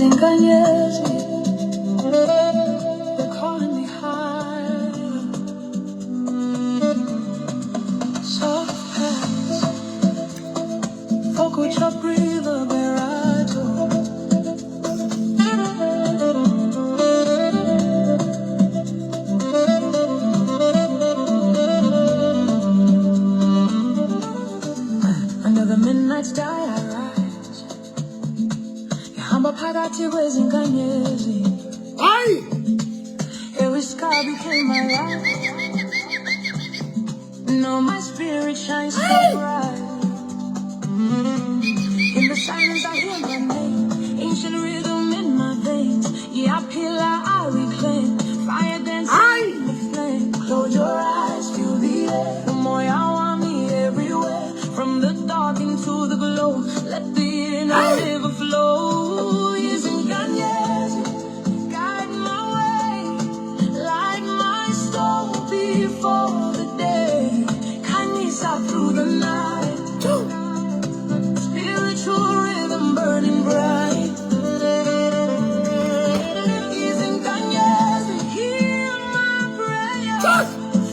Zinkanyezi, they're calling me high. Soft hands, foco ci breathe berato. Under the midnight sky I rise. Yahamba phakathi kwezinkanyezi. Aye! Every sky became my life. No, my spirit shines so bright. In the silence I hear my name, ancient rhythm in my veins. Yeah, I pillar, I reclaim. Fire dancing in the flame. Close your eyes, feel the air. The more I want me everywhere. From the dark into the glow. Let the inner river flow. Yes, and guide my way. Light my soul before the day. Kindness out through the night. Spiritual rhythm burning bright. Isn't Kanyes, hear my prayer.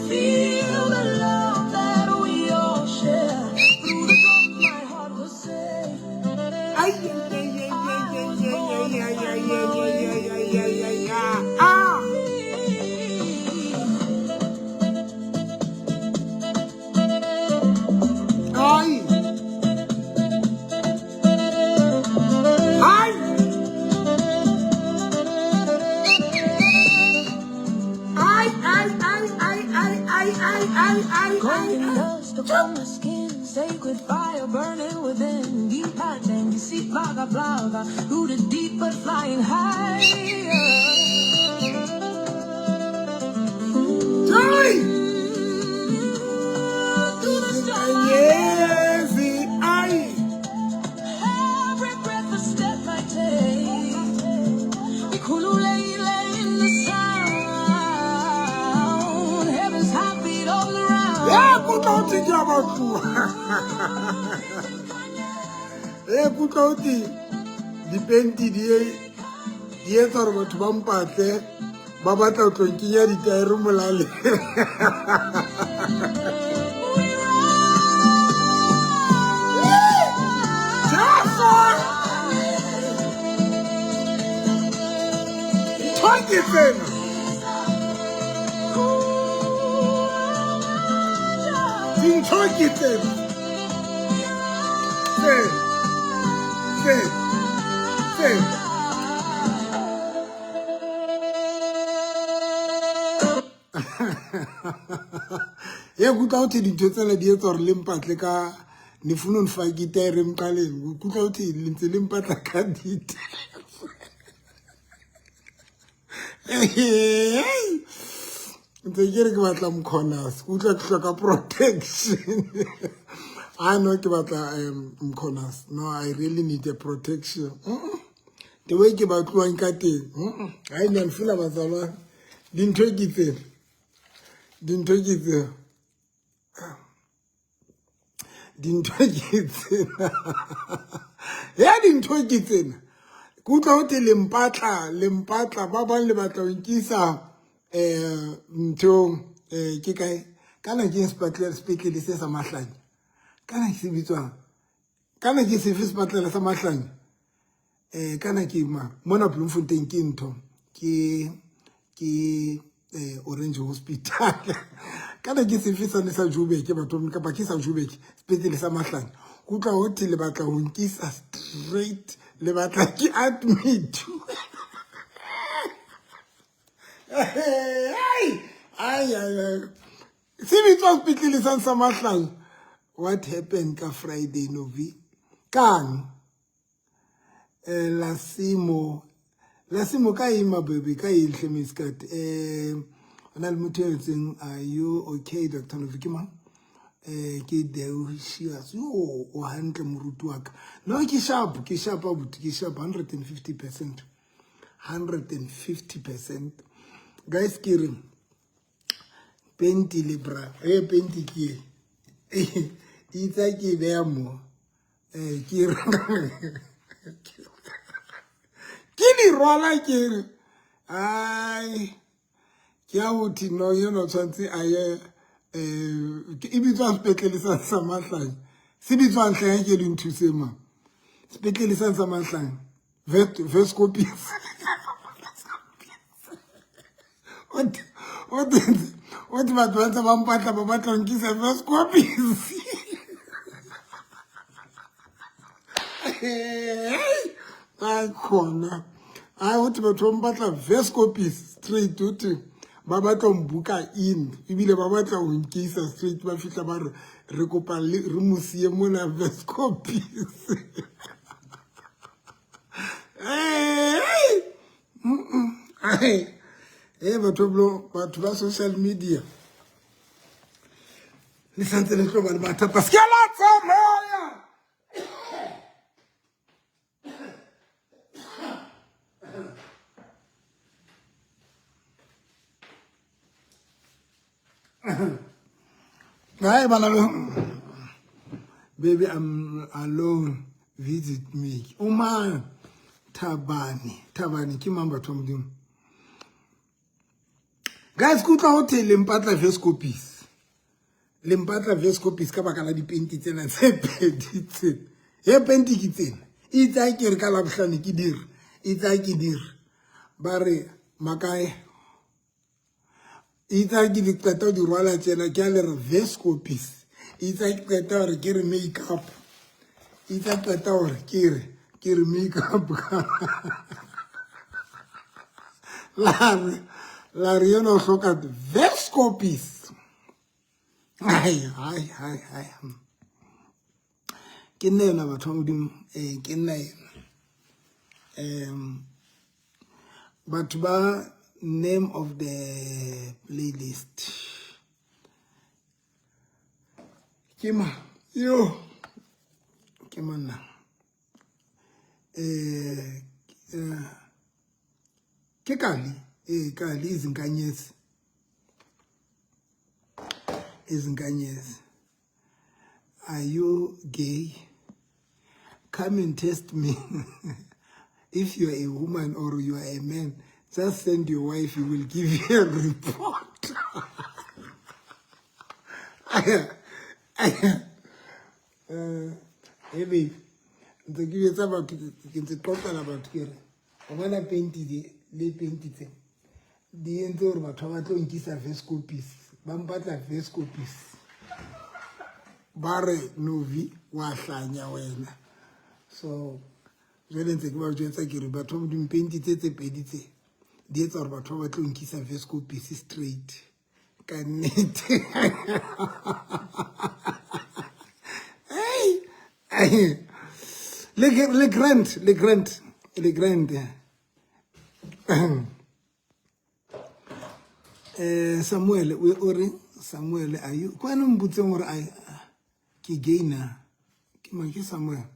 Feel the love that we all share. Through the dark, my heart will say. Golden dust upon my skin, sacred fire burning within. Deep night and deceit, blaga blaga, rooted deep but flying higher. Through the storm, every breath a step I take. Ikhululekile in the sound, heaven's heartbeat all around. Dipenti di etsa gore batho ba mpatle ba batla go tlonkenya ditaere molale. Ya kutla uthi dintho tsela di etsa gore le mpatle ka ne funa nfa gitaere mqaleng kutla uthi le ntse le mpatla ka dite. Ntse ke ke batla mkhonas kutla ke hloka protection. I know ke batla mkhonas. No, I really need a protection. The way ke batluang ka teng. I don't feel about that. Dintho ke tsena. Ya dintho ke tsena. Kutla hote le mpatla ba bang le batla ho nkisa ntho ke kae kana ke spetlele se sa mahlanya kana ke se bitswang kana ke se spetlele sa mahlanya kana ke mona Bloemfontein ke ntho ke Orange Hospital kana ke se fisa le sa Joburg batho ka ba ke sa Joburg spetlele sa mahlanya kutla hote le batla ho nkisa straight le batla ke admit. Ay. See me to speaking san samahlang. What happened ka Friday novi? Kang Lasimo ka ima baby ka inhle miskat. Ana le motho etseng are you okay Dr. Novikima? Ke deu shias yo o hantle moruti wa ka. No ke sharp abuti ke sharp 150%. 150%. Guys, kidding. Penti libra. Penti ki. It's like a more. di rwala ke re ai ke a uthi no yona tshwantse a ye e bitswa sepetlele sa Mahlanya se bitswa Nhlanya ke di nthuse ma sepetlele sa Mahlanya Vescopies what batho ba tsa ba mpatla ba batla nkisa Vescopies ai khona ai uthi batho ba mpatla Vescopies straight uthi ba batla mbuka in ebile ba batla ho nkisa straight ba fihla ba re kopa re musie mona Vescopies batho ba social media le santse le tlo ba le mathata se ke la tsamaya Hi, baby, I'm alone. Visit me. Uma Tabani, kimamba tomdim. Guys, kuta hotel Lempatla Vescopies. Lempatla Vescopies ka baka la dipenti tsena tse pedi tse. E penti ke tsena. Itsa ke re ka la bohlane ke dire. Itsa ke dire. Ba re makae itsa ke di qeta di rwala tsena ke a le re Vescopies. Itsa ke qeta hore ke re makeup. Itsa qeta hore ke re makeup la re yona o hloka Vescopies. Hai ke nne yona batho ba modimo ke nne batho ba name of the playlist Kima na ke kali izinkanyezi are you gay? Come and test me. If you are a woman or you are a man, just send your wife, he will give you a report. Baby, the give you about the total about here. When I painted the painted the end of my tomato in kiss a Vescopies, Bambata Vescopies. Bare novi wahlanya wena. So jwale ntse ke ba jwetsa ke re batho ba di painti tse pedi tse di etsa hore batho ba tlo nkisa Vescopies straight ka nnete. Le grand Samuel we ore Samuel are you kwena mbutseng hore ai ke gainer ke make Samuel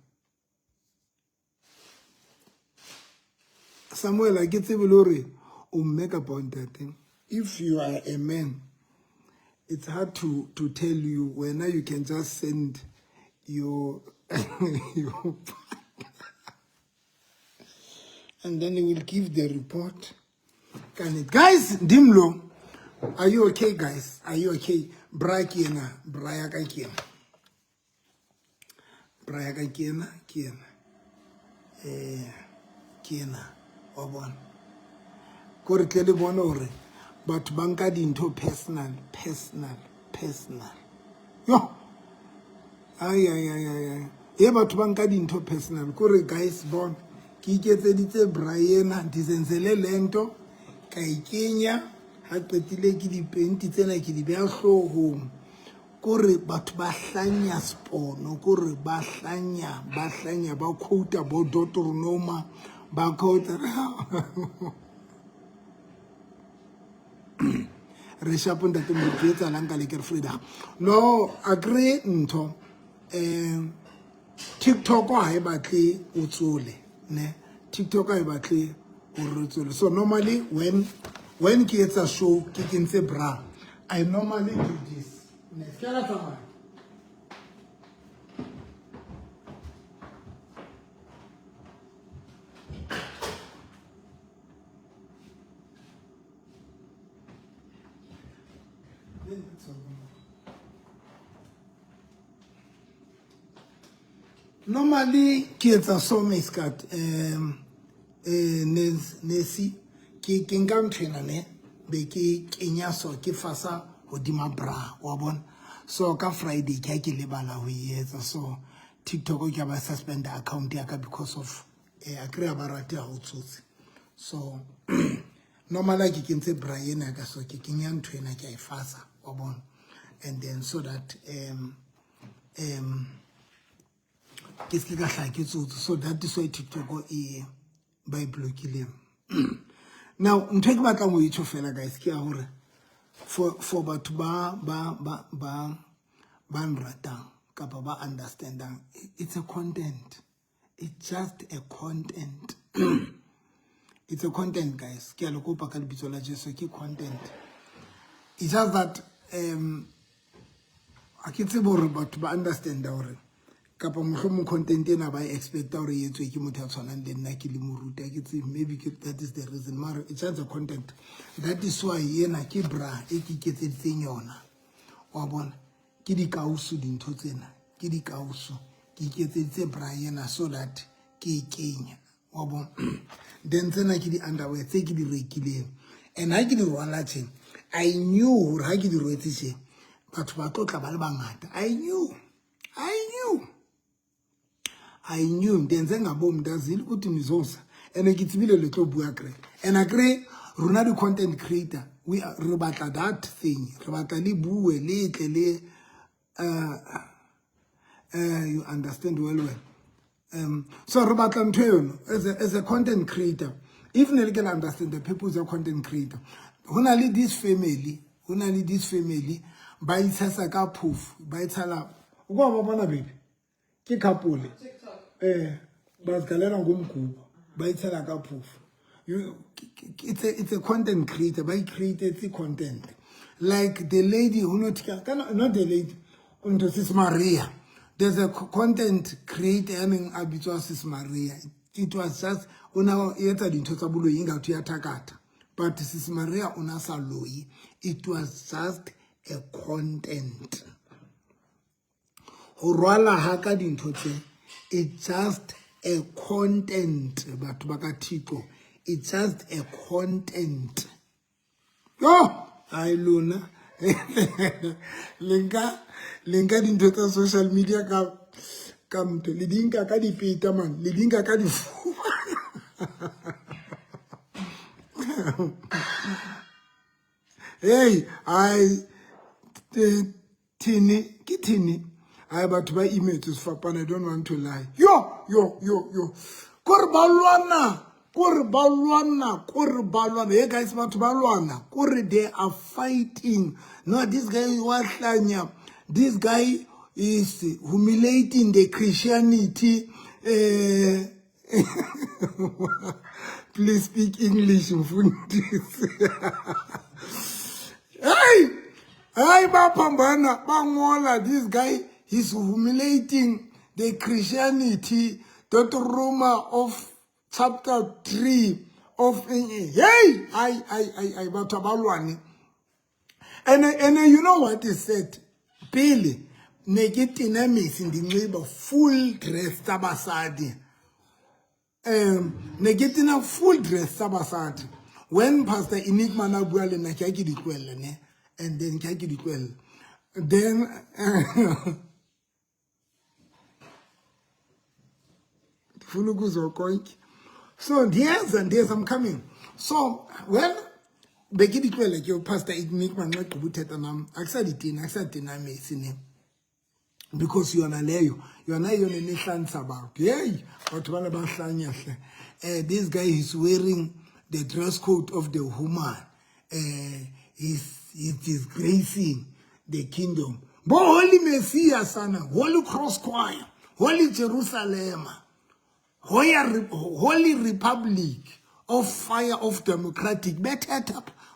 I get tsebele o make about that thing. If you are a man, it's hard to tell you when you can just send your and then he will give the report. Can it guys dimlo are you okay guys? Are you okay? Braya kiena obon kore tle bona hore batho ba nka dintho personal yo ai e batho ba nka dintho personal kore guys bon ke iketseditse Brian disenzele lento ka ikenya ha qetile ke dipenti tsena ke di beha hlohong kore batho ba hlanya spono kore ba hlanya ba quota bo Deuteronomy ba quota re shapon da tembe tsa langa le ke freedom no agree ntho TikTok ha e batle o tsole ne TikTok ha e batle o rotsole. So normally when ke etsa show ke kentse bra I normally do this ne fela tsamaya normally kids are so miscut nesi ke nka mthena ne be ke kenya so ke fasa hodima bra wa bona so ka Friday ke lebala ho yetsa so TikTok ke ba suspend account ya ka because of a create ba rate ha utsotsi so normally ke kentse bra yena ka so ke kenya mthena ke a ifasa wa bona and then so that so that is why TikTok e by blocking now ntwe ke batla mo itho fela guys ke a hore for batho ba nratang kapa ba understandang it's a content, it's just a content. It's a content guys ke a le kopa ka lebitso la Jesu ke content. It's just that a ke tsebo hore batho ba understand hore kapa mo content ena ba expect hore yetswe ke motho a tshwanang le nna ke le moruta ke tse maybe that is the reason mara it's just a content. That is why yena ke bra e ke iketsetseng yona wa bona ke di kausu dintho tsena ke di kausu ke iketsetse bra yena so that ke kenya wa bona then tsena ke di underwear tse ke di rekileng and ha ke di rwala tsheng I knew hore ha ke di rwetse tsheng batho ba tlotla ba le bangata I knew ndenze ngabo mntazile ukuthi mizosa ene ke tsibile le tlo bua kre and agree rona di content creator we re batla that thing re batla le bue le tle le you understand well so re batla ntwe yono as a content creator if ne le can understand the purpose of content creator hona le this family ba itshasa ka phofu ba itshala ukwa ba bona baby ke couple bazgalera ngomgubo bayithela ka phofu it's a content creator by created the content like the lady who not the lady unto Sis Maria. There's a content creator and abitwa Sis Maria. It was just una yeta dintho tsa bulo inga to ya takata but Sis Maria una sa loyi it was just a content ho rwala ha ka dintho tse it's just a content batho ba ka Tiko it's just a content yo ai luna lenga dintho tsa social media ka mto le dinka ka dipeta man le dinka ka difu hey I tini I batho ba images fapana I don't want to lie yo korbalwana hey guys batho ba lwana kore they are fighting no this guy wahlanya this guy is humiliating the Christianity please speak English mfundisi hey bapambana bangola this guy he's humiliating the Christianity Deuteronomy of chapter 3 of hey I batho ba lwane and you know what is said Billy negative missing the neighbor full dress tabasadi negative full dress tabasadi when Pastor Enigma na bua le na ke di kwelle ne and then ke di kwelle then fulukuzo koink so yes and yes I'm coming so well begidi kwele ke Pastor Enigma nxa qubuthetha nam akusadina mesine because you are leyo yona yona nehlanisa about hey batho bana ba hlanya hle this guy is wearing the dress code of the woman is disgracing the kingdom bo holy Messiah sana holy cross choir holy Jerusalem holy republic of fire of democratic better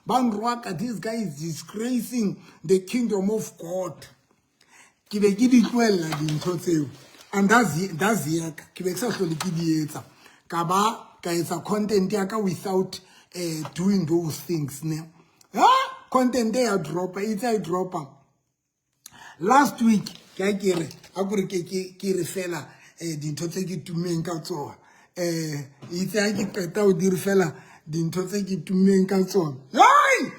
Banrwaka, this guy is disgracing the kingdom of God. And that's yaka. Kaba it's a content yaka without doing those things. Content there dropper, it's a dropper. Last week, fella dintho tse ke tumeng ka tsona itse ha ke qeta o dire fela dintho tse ke tumeng ka tsona hai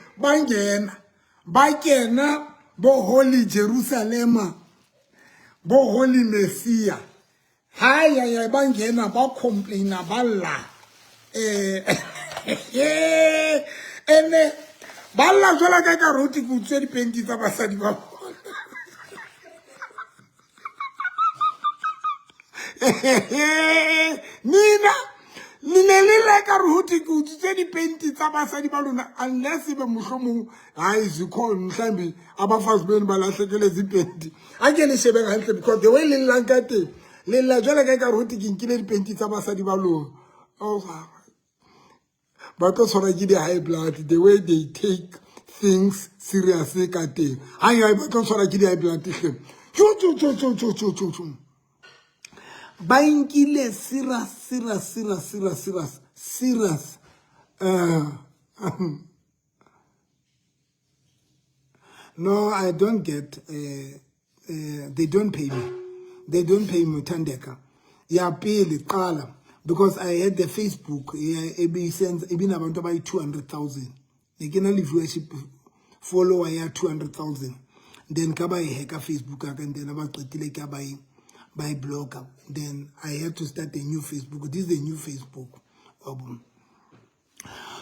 ba kena bo Holy Jerusalem bo Holy Messiah haya ba ngena ba complaina ba lla ene ba lla jwala ka karoti ke utswe dipenti tsa basadi ba Nina Nina ka ruti ku tse dipenti tsa basadi ba lona unless be mohlomong hayi zikhona mhlambi abafazi beni balahlekele dipenti ake le shebe hantle because the way le lanka te le la jwala ka ruti ke nkile dipenti tsa basadi ba lona oh ba tlo tshwara ke di high blood the way they take things seriously ka teng hayi ba tlo tshwara ke di high blood hle Bainkile serious. No, I don't get. They don't pay me. They don't pay me Tandeka. Yeah, pay the color because I had the Facebook. Yeah, it sends even about 200,000. They can only viewership follower 200,000. Then kaba hacker Facebook and then about kaba by blogger. Then I have to start a new Facebook. This is the new Facebook.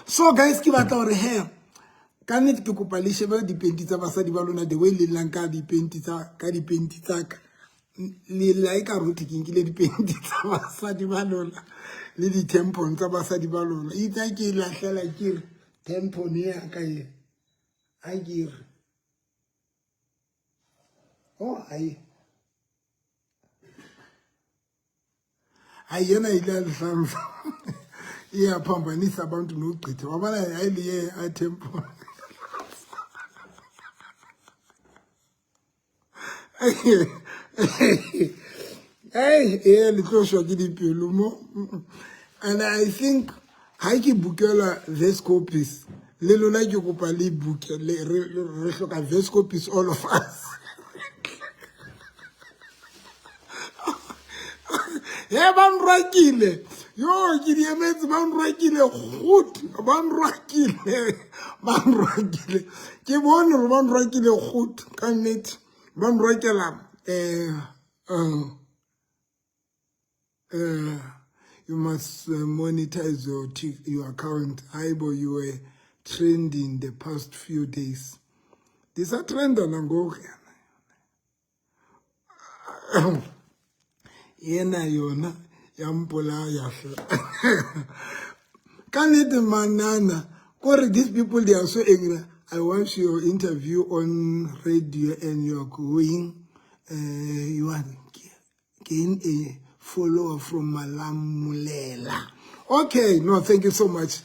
So guys, keep out our hair. Can it keep up a little bit depending on the way the lanka depending like a routine depending on Sadibalona. Lady tempo and Tabasadibalona. It's like a tempo near I give. Oh, ayena ilal sam iya phambanisa abantu nogqitha wabala hayiliye atempo hey litosho kidipelo mo and I think haiki bukela Vescopis lelo la ke kopa le bukele re hloka Vescopis all of us yeah, ban rakile. Yo, ki di emetse ban rakile goed. Ban rakile. Ke bone ban rakile goed. Kan net ban rakela you must monetize your account. Aibo, you were trending the past few days. This a trend on go. Yena yona yampola yahla can it manana or these people they are so angry. I watch your interview on radio and you're going you are gain a follower from Malamulela. Okay, no, thank you so much.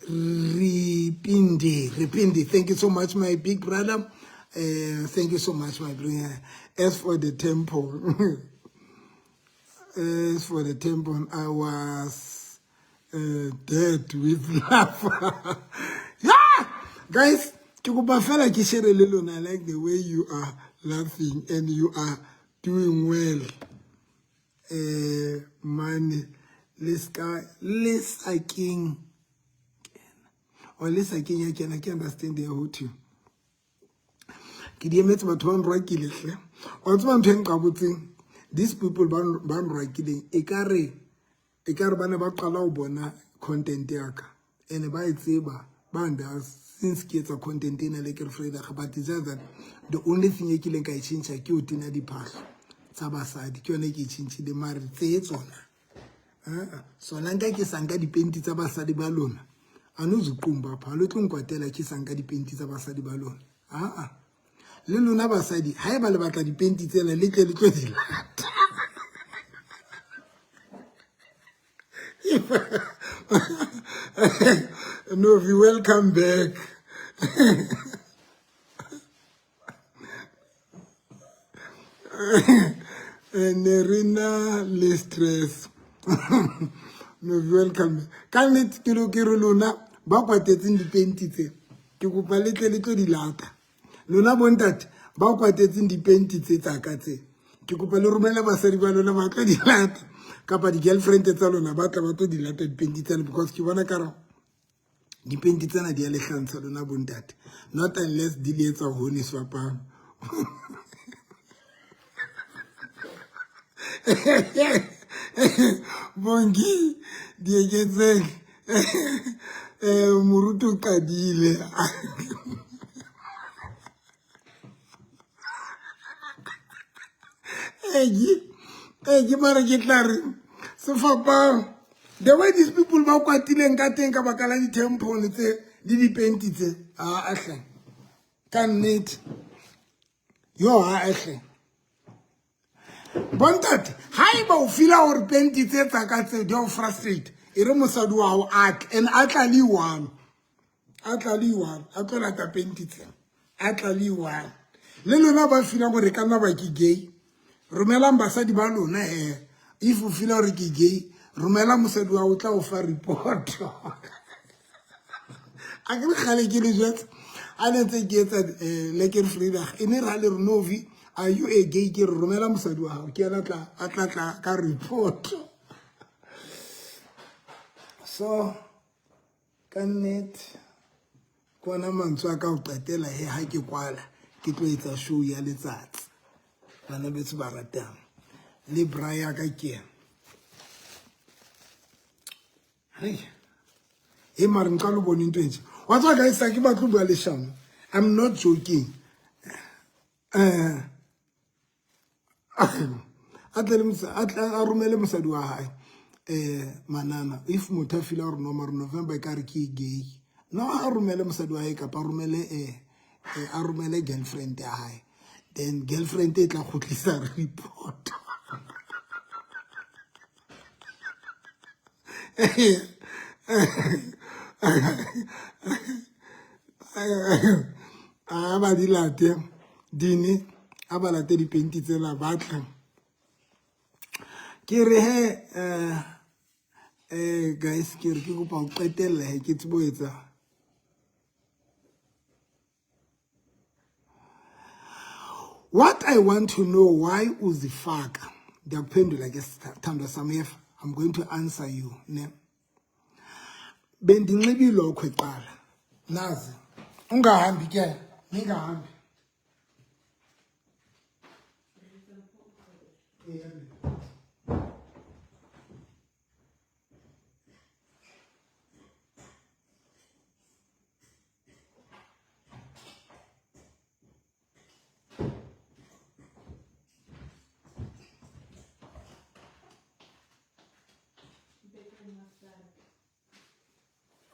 Ripindi, thank you so much, my big brother. Thank you so much, my brother. As for the temple, I was dead with laugh. Yeah, guys, I like the way you are laughing and you are doing well. Man, Lisa King, or Lisa King, I can understand the whole too. These people ban rakileng ekare bana ba qala ho bona content yaka ene ba itseba banda since ke etsa content ena le ke Friday but is that the only thing e kileng ka e change ke o tina diphahlo tsa basadi ke yone ke e change le mare tse tsona so langa ke sanga dipenti tsa basadi ba lona anuzuqumba pha lo tlongkwatela ke sanga dipenti tsa basadi ba lona le lona basadi ha e ba le batla dipenti tsena le tle le tlo di lata no, you welcome back. Nerina le stress. No, welcome. Can it kilo luna ba kwatetseng dipenti tse ke kopa le tle di lata lona bontate ba kwatetseng dipenti tse tsa ka tse ke kopa le romela basadi ba lona ba tlo di lata kapa di girlfriend tsa lona ba tla ba tlo di lata dipenti tsena because ke bona ka ra dipenti tsena di a le hlantsha lona bontate not unless di le etsa hone swapang bongi di eketseng moruto qadile ke mara ke tla re sefapang the way these people ba kwatileng ka teng ka baka la di-temple tse di dipenti tse ahle ka nnete yo ahle bontate ha eba o fila hore penti tse tsa ka tse di o frustrate e re mosadi wa ho and atla le one a tlo lata penti tse atla le one le lona ba fila gore ka nna ba ke gay romelang basadi ba lona if o fila hore ke gay romela mosadi wa o tla o fa report a ke khale ke le jwetsa a netse ke etsa Lekker Vrydag e ne ra le renovi are you a gay ke romela mosadi wa hao ke a tla ka report so kanet kona mantswa ka o qetela ha ke kwala ke tlo etsa show ya letsatsi bana betso ba ratang le braya ka ke hey e mara nqalo bone into enje wa tswa guys ke ba tlo bua le shamo I'm not joking atla rumele mosadi wa hae manana if motho fila hore November ka re ke gay no a rumele mosadi wa hae kapa rumele a rumele girlfriend ya hae then girlfriend e tla khutlisa report ba di late dini a ba late dipenti tsela batla ke re guys ke re ke kopa o qetella ke tsebo etsa what I want to know why uzifaka ndiyaphendula ke Thandwa Samefa I'm going to answer you ne bendinxibi lokho eqala nazi ungahambi ke ningahambi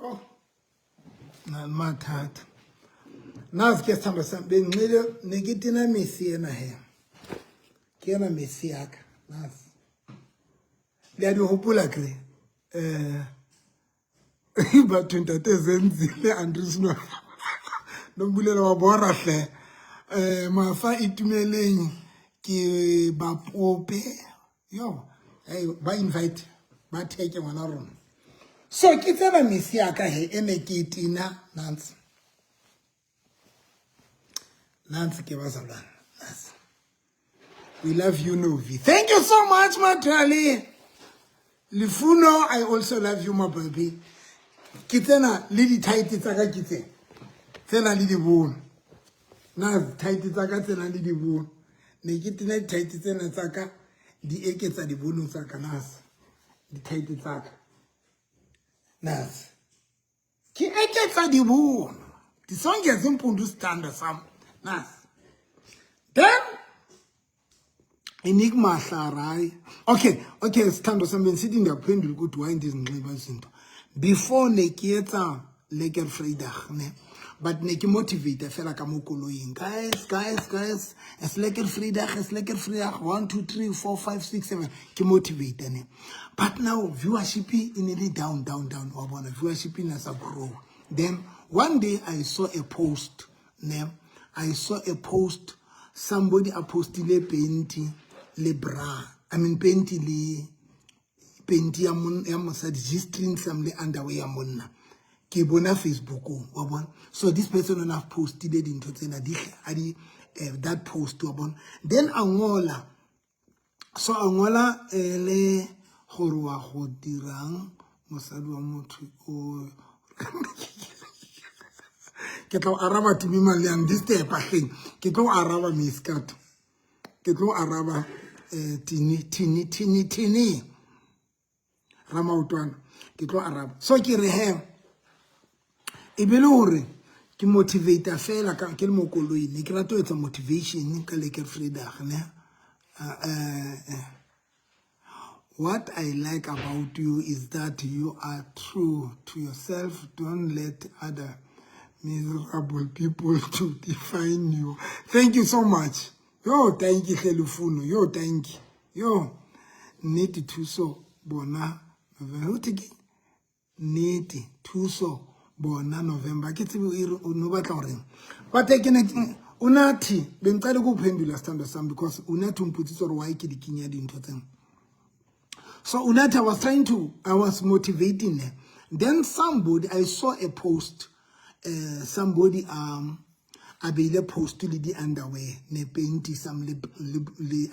oh mathata nazi ke Thandwa Sam benxile nekitina misi ena he ke ena misi yaka nazi le di hopola kre ba 20 zenzile andrisno nombulela wa bora hle mafa itumeleng ke ba pope yo hey ba invite ba take ngwana rona so ke tsena misi yaka he ene ke tina Nancy ke bazalwana Nancy we love you Novi thank you so much Mathali Lifuno I also love you my baby ke tsena le di tight tsa ka ke tsena le di bono Nancy tight tsa ka tsena le di bono ne ke tina di tight tsena tsa ka di eketsa di bono tsa ka Nancy di tight tsa ka Nancy ke eketsa di bono di sonke zimpundu standard sam Nancy then enigma hlarai okay Thandwa Sam bensithi ngiyaphendula ukuthi why ndizinxiba izinto before ne ke etsa Lekker Vrydag ne but ne ke motivate fela ka mokoloing guys es Lekker Vrydag 1 2 3 4 5 6 7 ke motivate ne but now viewership in really down wa bona viewership in as a grow then one day I saw a post somebody a postile penti le bra I mean penti ya mosadi G-string some le underwear ya monna ke bona Facebook wa bona so this person on have posted into tsena di that post wa bona then angola so a ngola le gore wa go dirang mosadi wa motho o ke tlo araba timima le ang this step again ke tlo araba miskat ke tlo araba tini Ramautwana ke tlo araba so ke re he e be le hore ke motivator fela ka ke le mo koloing ke rata etsa motivation ka le ke freedag ne what I like about you is that you are true to yourself. Don't let other miserable people to define you. Thank you so much. Yo, thank you, Helufuno. Yo, thank you. Yo, need to so bona. Need to so bona November. Get to no battle. But taking it unati. Ben try to go pendula stand some because unatum put it or why kid kinya into them. So Unata I was motivating her. Then somebody, I saw a post, somebody abile post to the underwear, ne painti some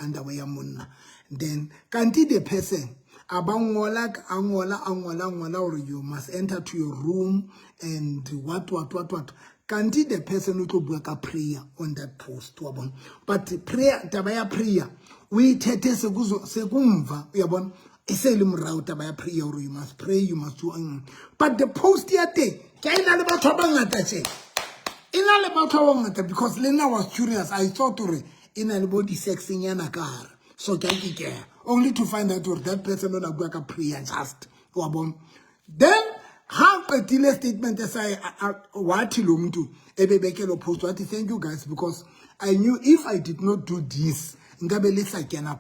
underwear mona. Then kanti the person abangola or you must enter to your room and what. Kanti the person who work a prayer on that post. But prayer, tabaya prayer. We tete segumva, yabon. Eselum rauta by a prayer, or you must pray, you must do. But the post here, because Lena was curious. I thought to in anybody sexing yana car. So only to find out that person on a prayer just. Then how a delay statement as I what to Ebekelo post what thank you guys because I knew if I did not do this. Because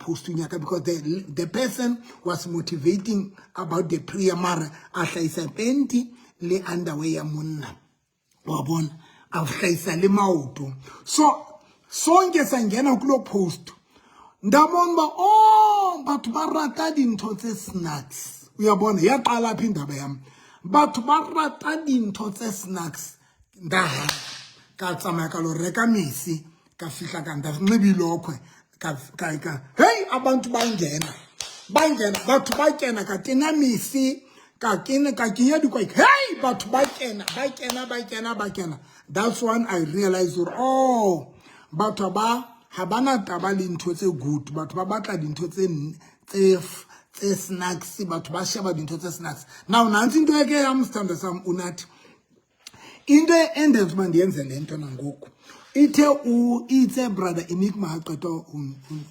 the person was motivating about the prayer mara ahlaisa penti le underwear munna wabona ahlaisa le mauto so sonke sangena kulo post ndabona batho ba rata dintho tse snacks uyabona yaqala phi indaba yami batho ba rata dintho tse snacks ndaha ka tsamaya ka lo reka misi ka fihla ka ndazincibilokwe hey abantu bangena batho ba kena ka tena misi ka kena dikwa hey batho ba kena that's when I realized batho ba ha bana taba le ntho tse good batho ba batla dintho tse snacks batho ba sheba dintho tse snacks now nansi into eke yamstanda sam unathi into endes mandiyenze lento nangoku Itse brother Enigma haqeto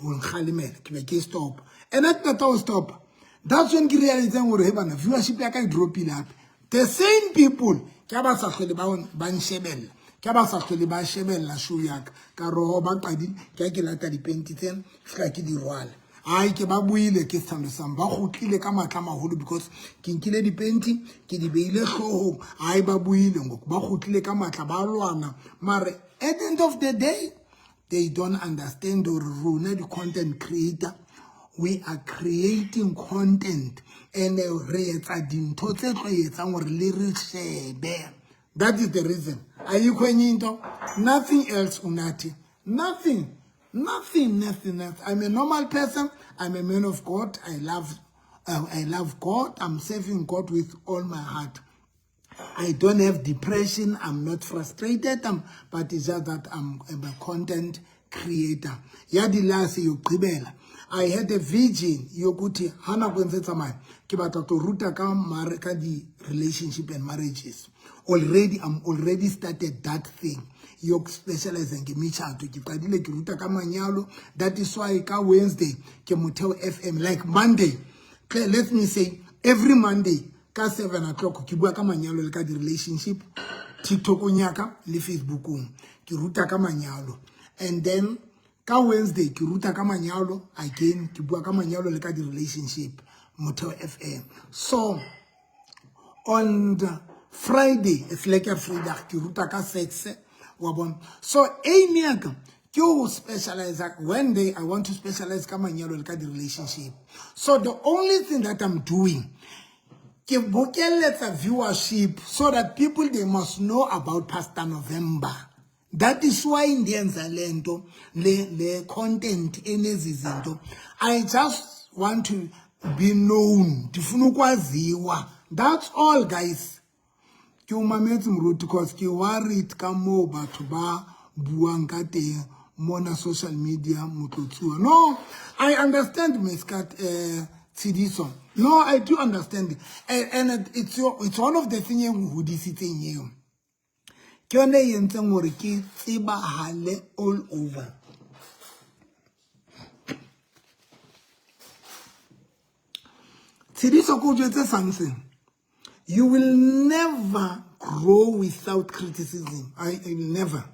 unghalimela ke stop and at the stop that's when ke realize gore he bana viewership ya ka drop ile up the same people ke ba sa hlele ba nshebella ke ba sa hlele ba shebella show ya ka ro ba qadi ke lata dipenti tsen fika ke di rwala ai ke ba buile ke tshambe sam ba gotlile ka matla maholo because ke nkile dipenti ke di beile hloho ai ba buile ngoko ba gotlile ka matla ba lwana mare at the end of the day, they don't understand the rule. The content creator, we are creating content, and that is the reason. Are you going nothing else, Unati? Nothing. I'm a normal person. I'm a man of God. I love God. I'm serving God with all my heart. I don't have depression. I'm not frustrated. But it's just that I'm a content creator. Yadilasi yokibela. I had a vision. Yokuti hana kwenzetsa mai. Kibata to ruta ka di relationship and marriages. I'm already started that thing. Yok specializing in michato. Kibadile kiruta ka manyalo. That is why ka Wednesday ke Motheo FM like Monday. Let me say every Monday. Ka 7 o'clock ki bua ka manyalo le ka di relationship TikTok nyaka le Facebook ki ruta ka manyalo and then ka Wednesday ki ruta ka manyalo again ki bua ka manyalo le ka di relationship Motheo FM so on Friday it's like a Friday ki ruta ka sex wabon so emiaka you specialize one day I want to specialize ka manyalo le ka di relationship so the only thing that I'm doing ke bokeletsa viewership so that people they must know about Pastor November. That is why ndiyenza lento le content enezi zinto. I just want to be known. Ndifuna ukwaziwa. That's all, guys. Ke umametse mruti because ke worried ka mo batho ba buang ka teng mona social media motlotsuwa. No, I understand Meskat Tsidiso. No, I do understand. And it's one of the things who disitseng you. Ke yone yentseng hore ke tsebahale all over. Tsidiso ko jwetse something. You will never grow without criticism. I will never.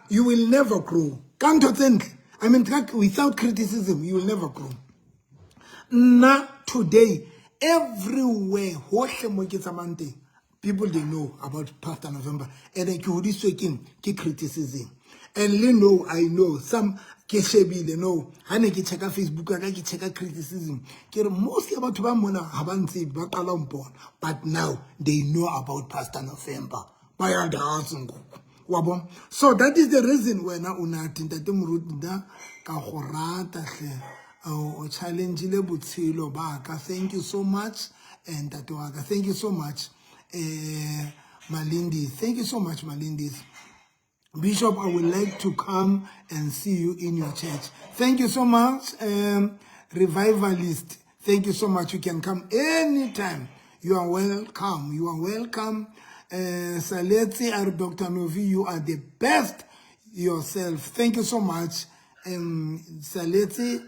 You will never grow. I mean, without criticism, you will never grow. Now, today, everywhere, people they know about Pastor November. And then you criticism. And you know, I know some Keshebi, they know. Hane ki check Facebook, I ki check criticism. Mostly about Tubamona haven't seen but now they know about Pastor November. So that is the reason when unatinda temurutida ka gorata o challenge le botshelo baka. Thank you so much and Tatoaka. Thank you so much Malindi. Thank you so much Malindi. Bishop, I would like to come and see you in your church. Thank you so much, Revivalist. Thank you so much. You can come anytime. You are welcome. You are welcome. Saleti or Dr. Novi, you are the best yourself. Thank you so much. Saleti,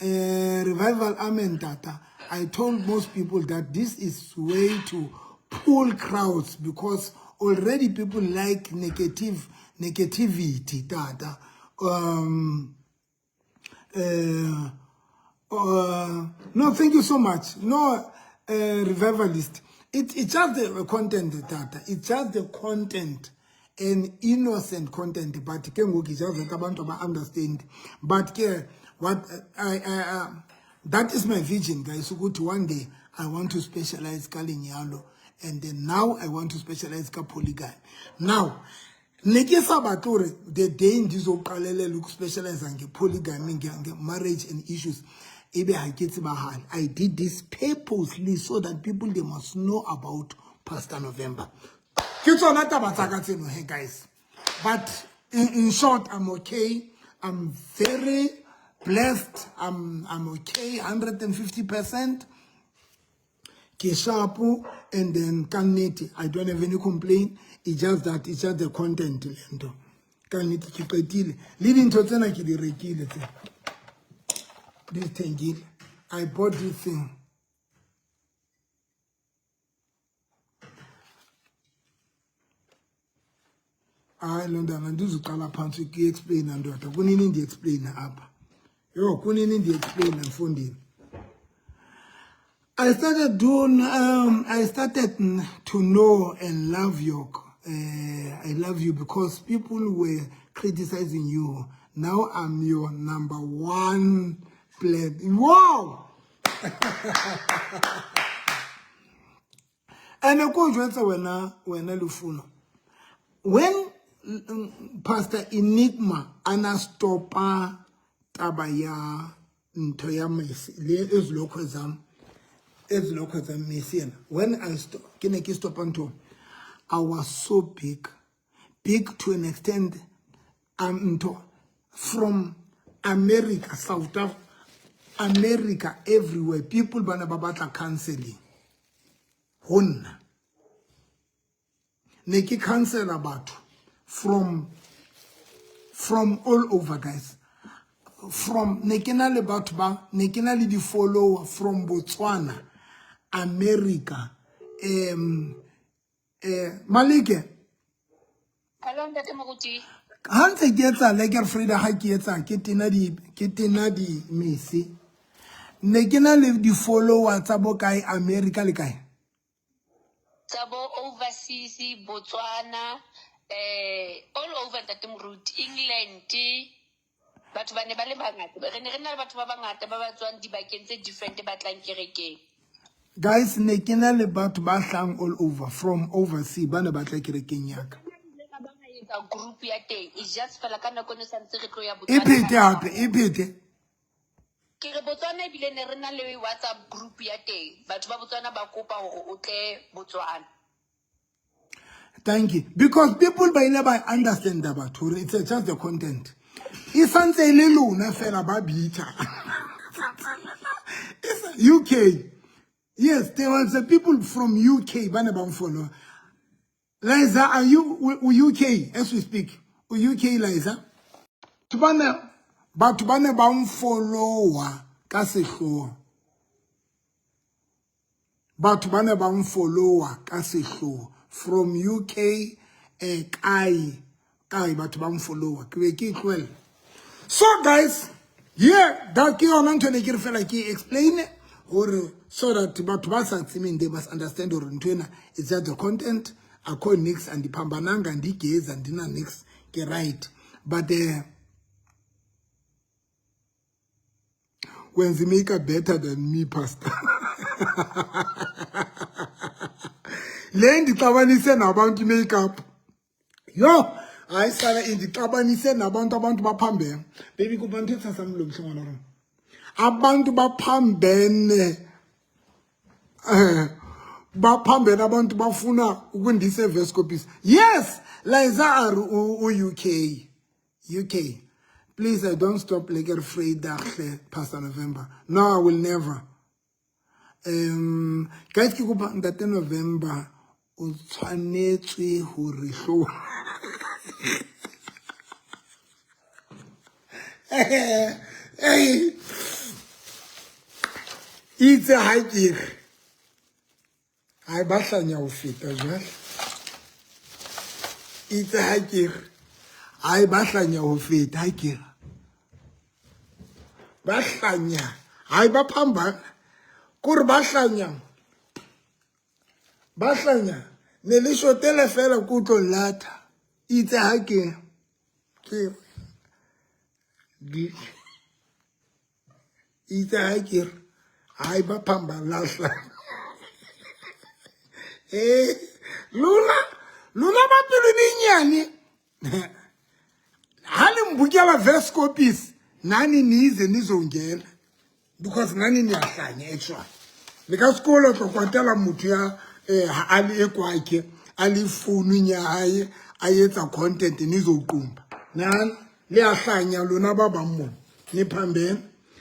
Revival Amen Tata. I told most people that this is way to pull crowds because already people like negativity, Tata. No, thank you so much. No, Revivalist. It's just the content, Tata. It's just the content and innocent content. But just to understand. But what that is my vision, guys. So good. One day I want to specialize Kalinyalo, and then now I want to specialize polygamy. Now. The day in this look specialize on polygamy, marriage and issues. I did this purposely so that people they must know about Pastor November. Hey guys. But in short, I'm okay. I'm very blessed. I'm okay, 150%. Keshapu and then Kaneti. I don't have any complaint. It's just that it's just the content. Kaneti kipetile. Leading to tena kidirekile. This thing. I bought this thing. I learned that and this color pants we explain and daughter. Couldn't need the explain up. Yo, couldn't need the explain and funding. I started to know and love you. I love you because people were criticizing you. Now I'm your #1 player. Wow! And of course, when Pastor Enigma anastopa tabaya ntoyamesi le ezlokozam mesian. When I stop I was so big to an extent. From America, South America, everywhere, people banababata counseling. Honna. Neki cancel about from all over, guys. From Nekenali Batba, Nekenali the follower from Botswana, America, Malike. Hello, Ndate Maguti. Hanse getsa leker Frida hakietsa ketina di misi. Nekena le di follower tsa bokae America le kae? Tabo overseas, Botswana, all over Ndate Maguti, England, batho ba ne ba le bangata. Re ne re na le batho ba bangata ba ba tswang dibakeng tse different ba tlang kerekeng. Guys, ne ke na le batho ba hlang all over from overseas ba ne ba tla kerekeng ya ka. Group ya teng is just fela ka nako ne santse re tlo ya E phete hape, e phete. ke re Botswana ebile ne re na le WhatsApp group ya teng batho ba Botswana ba kopa hore o tle Botswana. Thank you. Because people by never understand about it. It's just the content. It's something luna fela ba bita. It's UK. Yes, there was a people from UK. Bana ba follow. Liza, are you UK as we speak? UK, Liza? Tubana, but tubana ba follower ka sehloho. But tubana ba follower ka sehloho from UK kai but ba follower. Well. So guys, yeah, that ki ona ntwe ne ke re fela ke explain or so that batho ba sa tsimeng they must understand or ntwena is that the content akho nix and diphambananga and digeza ndina nix ke right but when they make it better than me pastor le ndixabanise nabantu makeup yo ayisala indixabanise nabantu baphambene baby kubantu etsasamlomhle ngwana ro abantu baphambene baphambene abantu bafuna ukundise Vescopis. Yes, Liza are UK. Please, I don't stop like afraid Pastor November. No, I will never. Guys, ki kopa ntate November o tshwanetse ho re hlo. Hey. It's a hike. I bahlanya ho feta jwale. It's a hike. I bahlanya ho feta hike. Bahlanya. I ba phamba. Kur bahlanya. Bahlanya. Ne le shotele fela ku tlo lata. It's a hike. It's a hike. I ba phamba lahla. Luna ba pelo binyane. Hali mbukela Vescopis nani nize nizongena because nani niyahlanya actually. Nika skolo tokwatela muthu ya ali ekwakhe ali funu nyaye ayetsa content nizoqumba. Nani liyahlanya lona baba mmo niphambene.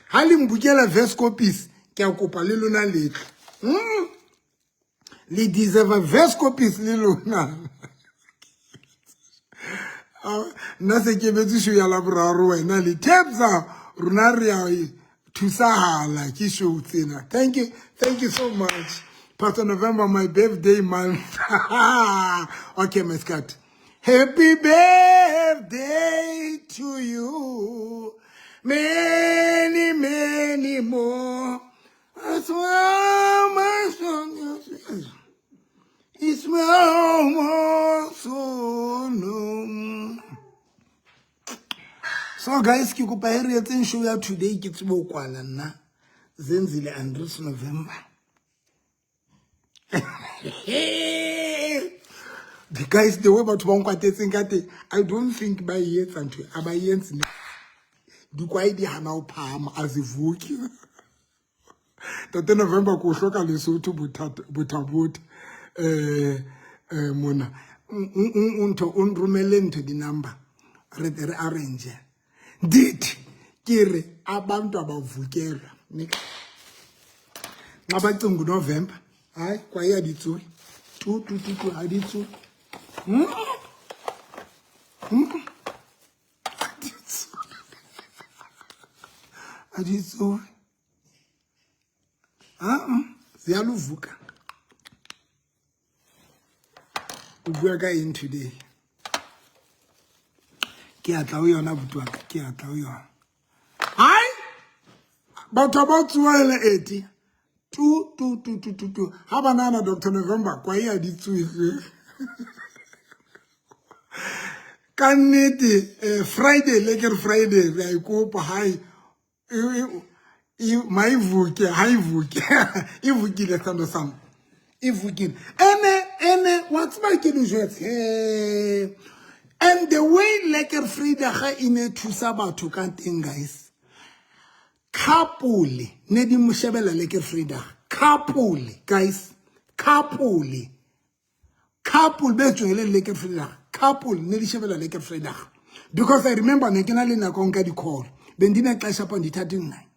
Hali mbukela Vescopis kya kopa le lona letlo. Li deserve Vescopis le lona. Nase ke betsi sho ya laboraro wena le tepsa runa ria thusahala ke sho tsena. Thank you so much. Pastor November, my birthday month. Okay, my Scott. Happy birthday to you. Many more. That's why my song is almost so long. So guys, ki kopa e re etseng show ya today ke tsebo kwala nna Zenzile Andrews November. The guys, the way batho ba nkwatetseng ka teng, I don't think ba yetsa ntho aba yentse ne. Di kwai di hana o phama azivuki. Tate November ko hloka Lesotho bothabot mona unto unrumele ntho di number re arrange did kire abantu abavukela nika ngabacinga November hayi kwaya ditsuri tu aditsu aditsu ziyaluvuka ubuka in today ke atla o yona butwaka ke atla o yona hai batho ba tsuela eti tu ha banana Dr. November kwa ya ditsuile kanete Friday like Friday re ikopa hai maivuke haivuke ivukile sithando sami ivukile ene what's my kilometers and the way Lekker Vrydag ga ine thusa batho ka teng guys couple ne di moshebela Lekker Vrydag couple guys couple be tswele Lekker Vrydag couple ne di shebela Lekker Vrydag because I remember ne ke na le nako nka di call bendina xesha pa ndithatha ngai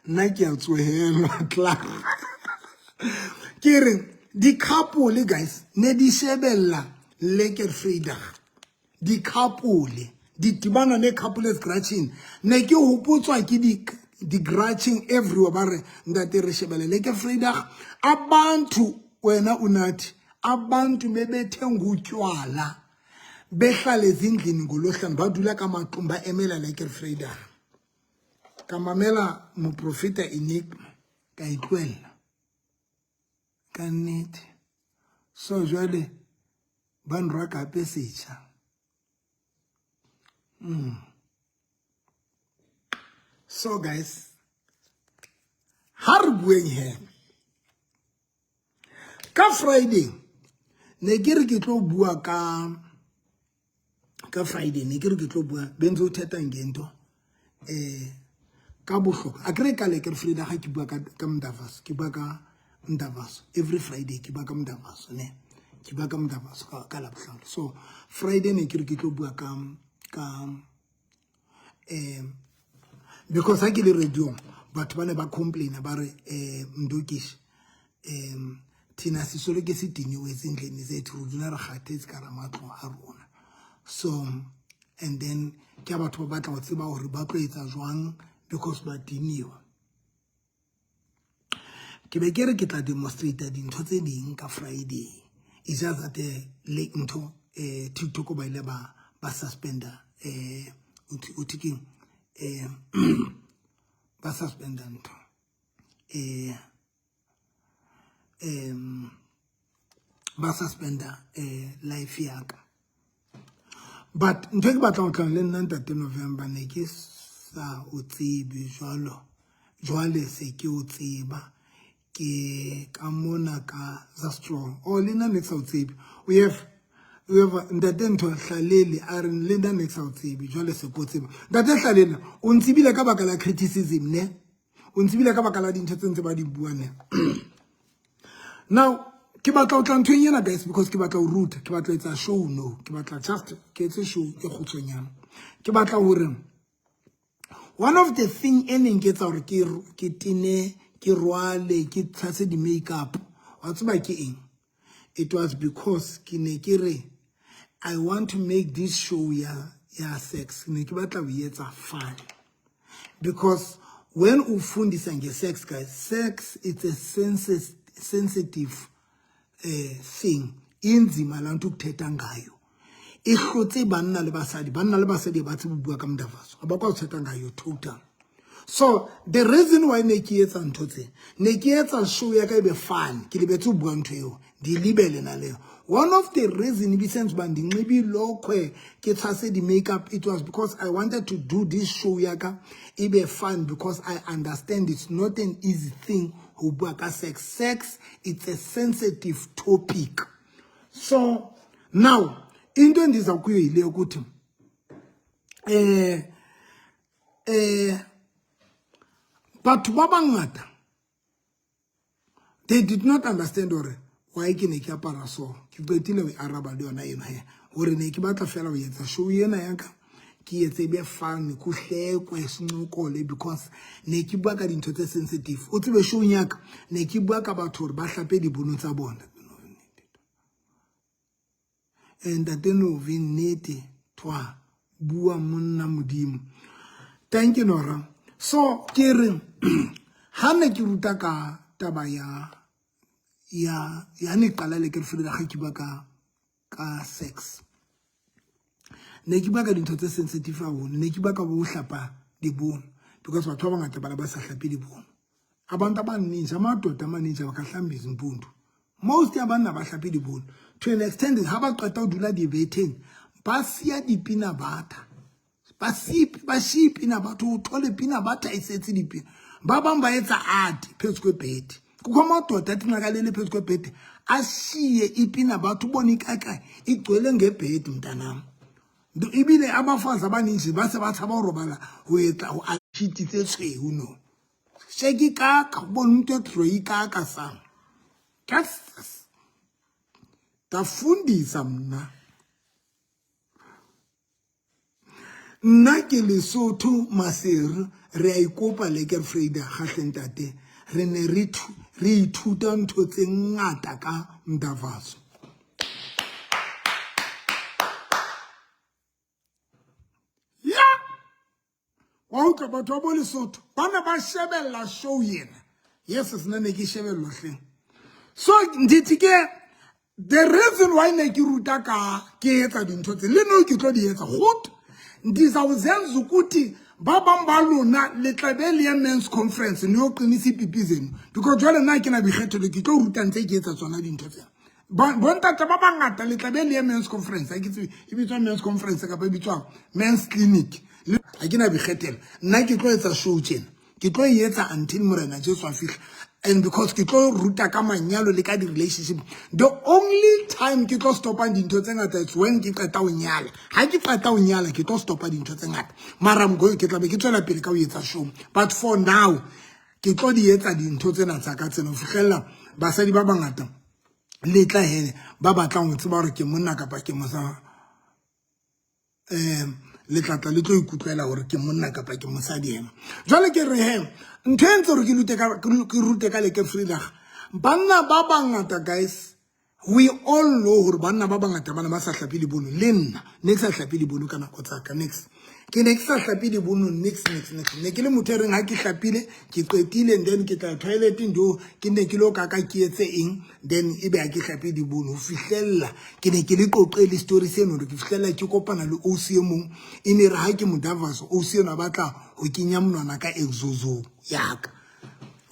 nna ke a tsohelwa Clark kere di couple guys ne di shebella Lekker Vrydag di couple di tibana ne couple scratching ne ke hopotswa ke di scratching everywhere bare ndate re shebella Lekker Vrydag abantu wena unathi abantu bebethe ngutywala behlale ezindlini ngolohlanu badula kamaqumba emela Lekker Vrydag kamamela mo profeta Enigma ka itlwela ka nnete so jwale ban rwa ka pesetša so guys har bueng he ka Friday ne ke re ke tlo bua ka Friday ne ke re ke tlo bua benzo theta ngento ka bohloko a kre ka Lekker Vrydag ga ke bua ka Mdavaso ke bua ka Mdavaso every Friday ke bua ka Mdavaso ne ke bua ka Mdavaso ka la bohlalo so Friday ne ke re ke tlo bua ka because ha ke le radio batho ba ne ba complain ba re Mdokish thina sisolo ke se dinyiwe ezindleni zethu duna re khathetse ka ramatlo a rona so and then ke batho ba batla go tseba hore ba tlo etsa jwang because ba diniwa ke be ke re ke tla demonstrate dintho tse ding ka Friday is just that le ntho TikTok ba ile ba suspenda utiking ba suspenda ntho ba suspenda life yaka but ntho ke batla go tla le nna 30 November ne ke sa o tsebe jwale se ke o tseba ke ka mona ka za strong o lena next o tsebe we have ndate ntho hlalele a re le nda next o tsebe jwale se ko tseba ndate hlalele o ntsibile ka baka la criticism ne o ntsibile ka baka la dintho tse ntse ba di bua ne now ke batla o tla ntho nyena guys because ke batla o ruta ke batla etsa show no ke batla just ke etse show e khutsonyana ke batla hore one of the thing ene nketsa hore ke tine ke rwale ke tshase di makeup wa tseba ke eng it was because ke ne ke re I want to make this show ya sex ne ke batla o etsa fun because when ufundisa nge-sex guys sex it's a sensitive thing inzima la nto ukuthetha ngayo ihlotse banna le basadi ba tse bua ka Mdavaso abakwa ukuthetha ngayo total so the reason why ne ke etsa ntho tse ne ke etsa show ya ka ibe fun ke lebetse bua ntho eo di libele na leo one of the reason be sense bandi nxibi lokwe ke tshase di makeup it was because I wanted to do this show ya ka ibe fun because I understand it's not an easy thing who bua ka sex it's a sensitive topic so now into endiza kuyo ile ukuthi batho ba bangata they did not understand or why ke ne ke apara so ke qetile we araba le yona ena he hore ne ke batla fela o etsa show ena yaka ke etse be fun ku hlekwe sinqokole because ne ke bua ka dintho tse sensitive o tsebe show nyaka ne ke bua ka batho hore ba hlape dibono tsa bona and that no vinete twa bua monna modimo thank you Nora so ke re ha ne ke ruta ka taba ya ne qala Lekker Vrydag ga ke bua ka sex ne ke bua ka dintho tse sensitive haholo ne ke bua ka bo hlapa dibono because batho ba bangata ba sa hlape dibono abantu abaninja amadoda amaninja ba ka hlambisa impundu most ya bana ba hlape dibono to an extent ha ba qeta o dula di beteng ba sia dipina bata ba ship ina batho o thole pina ba taisetse dipina ba bang ba etsa art phezu kwebhedi kukhoma madoda athi nakalele phezu kwebhedi ashiye ipina batho boni kaka igcwele ngebhedi mntanami ibile abafazi abaningi base bathaba urobala ho etsa ho achititse tshweu no sheki kaka ubona umuntu ethrow ikaka sam kasas tafundisa mna nna ke Lesotho Maseru re a ikopa le ke Freida Gahlentate re ne re ithuta ntho tse ngata ka Mdavazo ya wa utlwa batho ba bo Lesotho bana ba shebella show yena yes sina ne ke shebello hleng so ndithi ke the reason why ne ke ruta ka ke etsa dintho tse le no ke tlo di etsa gut ndizawuzenza ukuthi baba mbalona le tlabele ya men's conference ni oqinisa ipipi zenu because jwale nna ke na bikgethelo ke tlo ruta ntse ke etsa tsona dintho tsena bontate ba bangata le tlabele ya men's conference a ke tsebe e bitswa men's conference ka ba bitswa men's clinic a ke na bikgethelo nna ke tlo etsa show tsena ke tlo etsa until morena Jesu a fihla and because ke tlo ruta ka manyalo le ka di relationship the only time ke tlo stopa dintho tse ngata it's when ke qeta o nyala ha ke qeta o nyala ke tlo stopa dintho tse ngata mara mgo ke tla be ke tswela pele ka o etsa show but for now ke tlo di etsa dintho tsena tsa ka tsena fihlella basadi ba bangata le tla he ba batla go tseba gore ke monna ka pa ke mosa le tlatla le tlo ikutlwela gore ke monna ka pa ke mosadi ena jwale ke re he ntentse re ke rute ka le ke Freida banna ba bangata guys we all know gore banna ba bangata bana ba sa hlapile bono le nna ne sa hlapile bono kana go tsaka next ke ne ke sa hlapile bono next ne ke le motereng ha ke hlapile ke qetile then ke tla toilet ndo ke ne ke lo ka ke etse eng then ebe ha ke hlapile bono fihlella ke ne ke le qoqele story seno re ke fihlella ke kopana le OC mong ene re ha ke Mdavazo OC na batla ho kinya monwana ka exozo yaka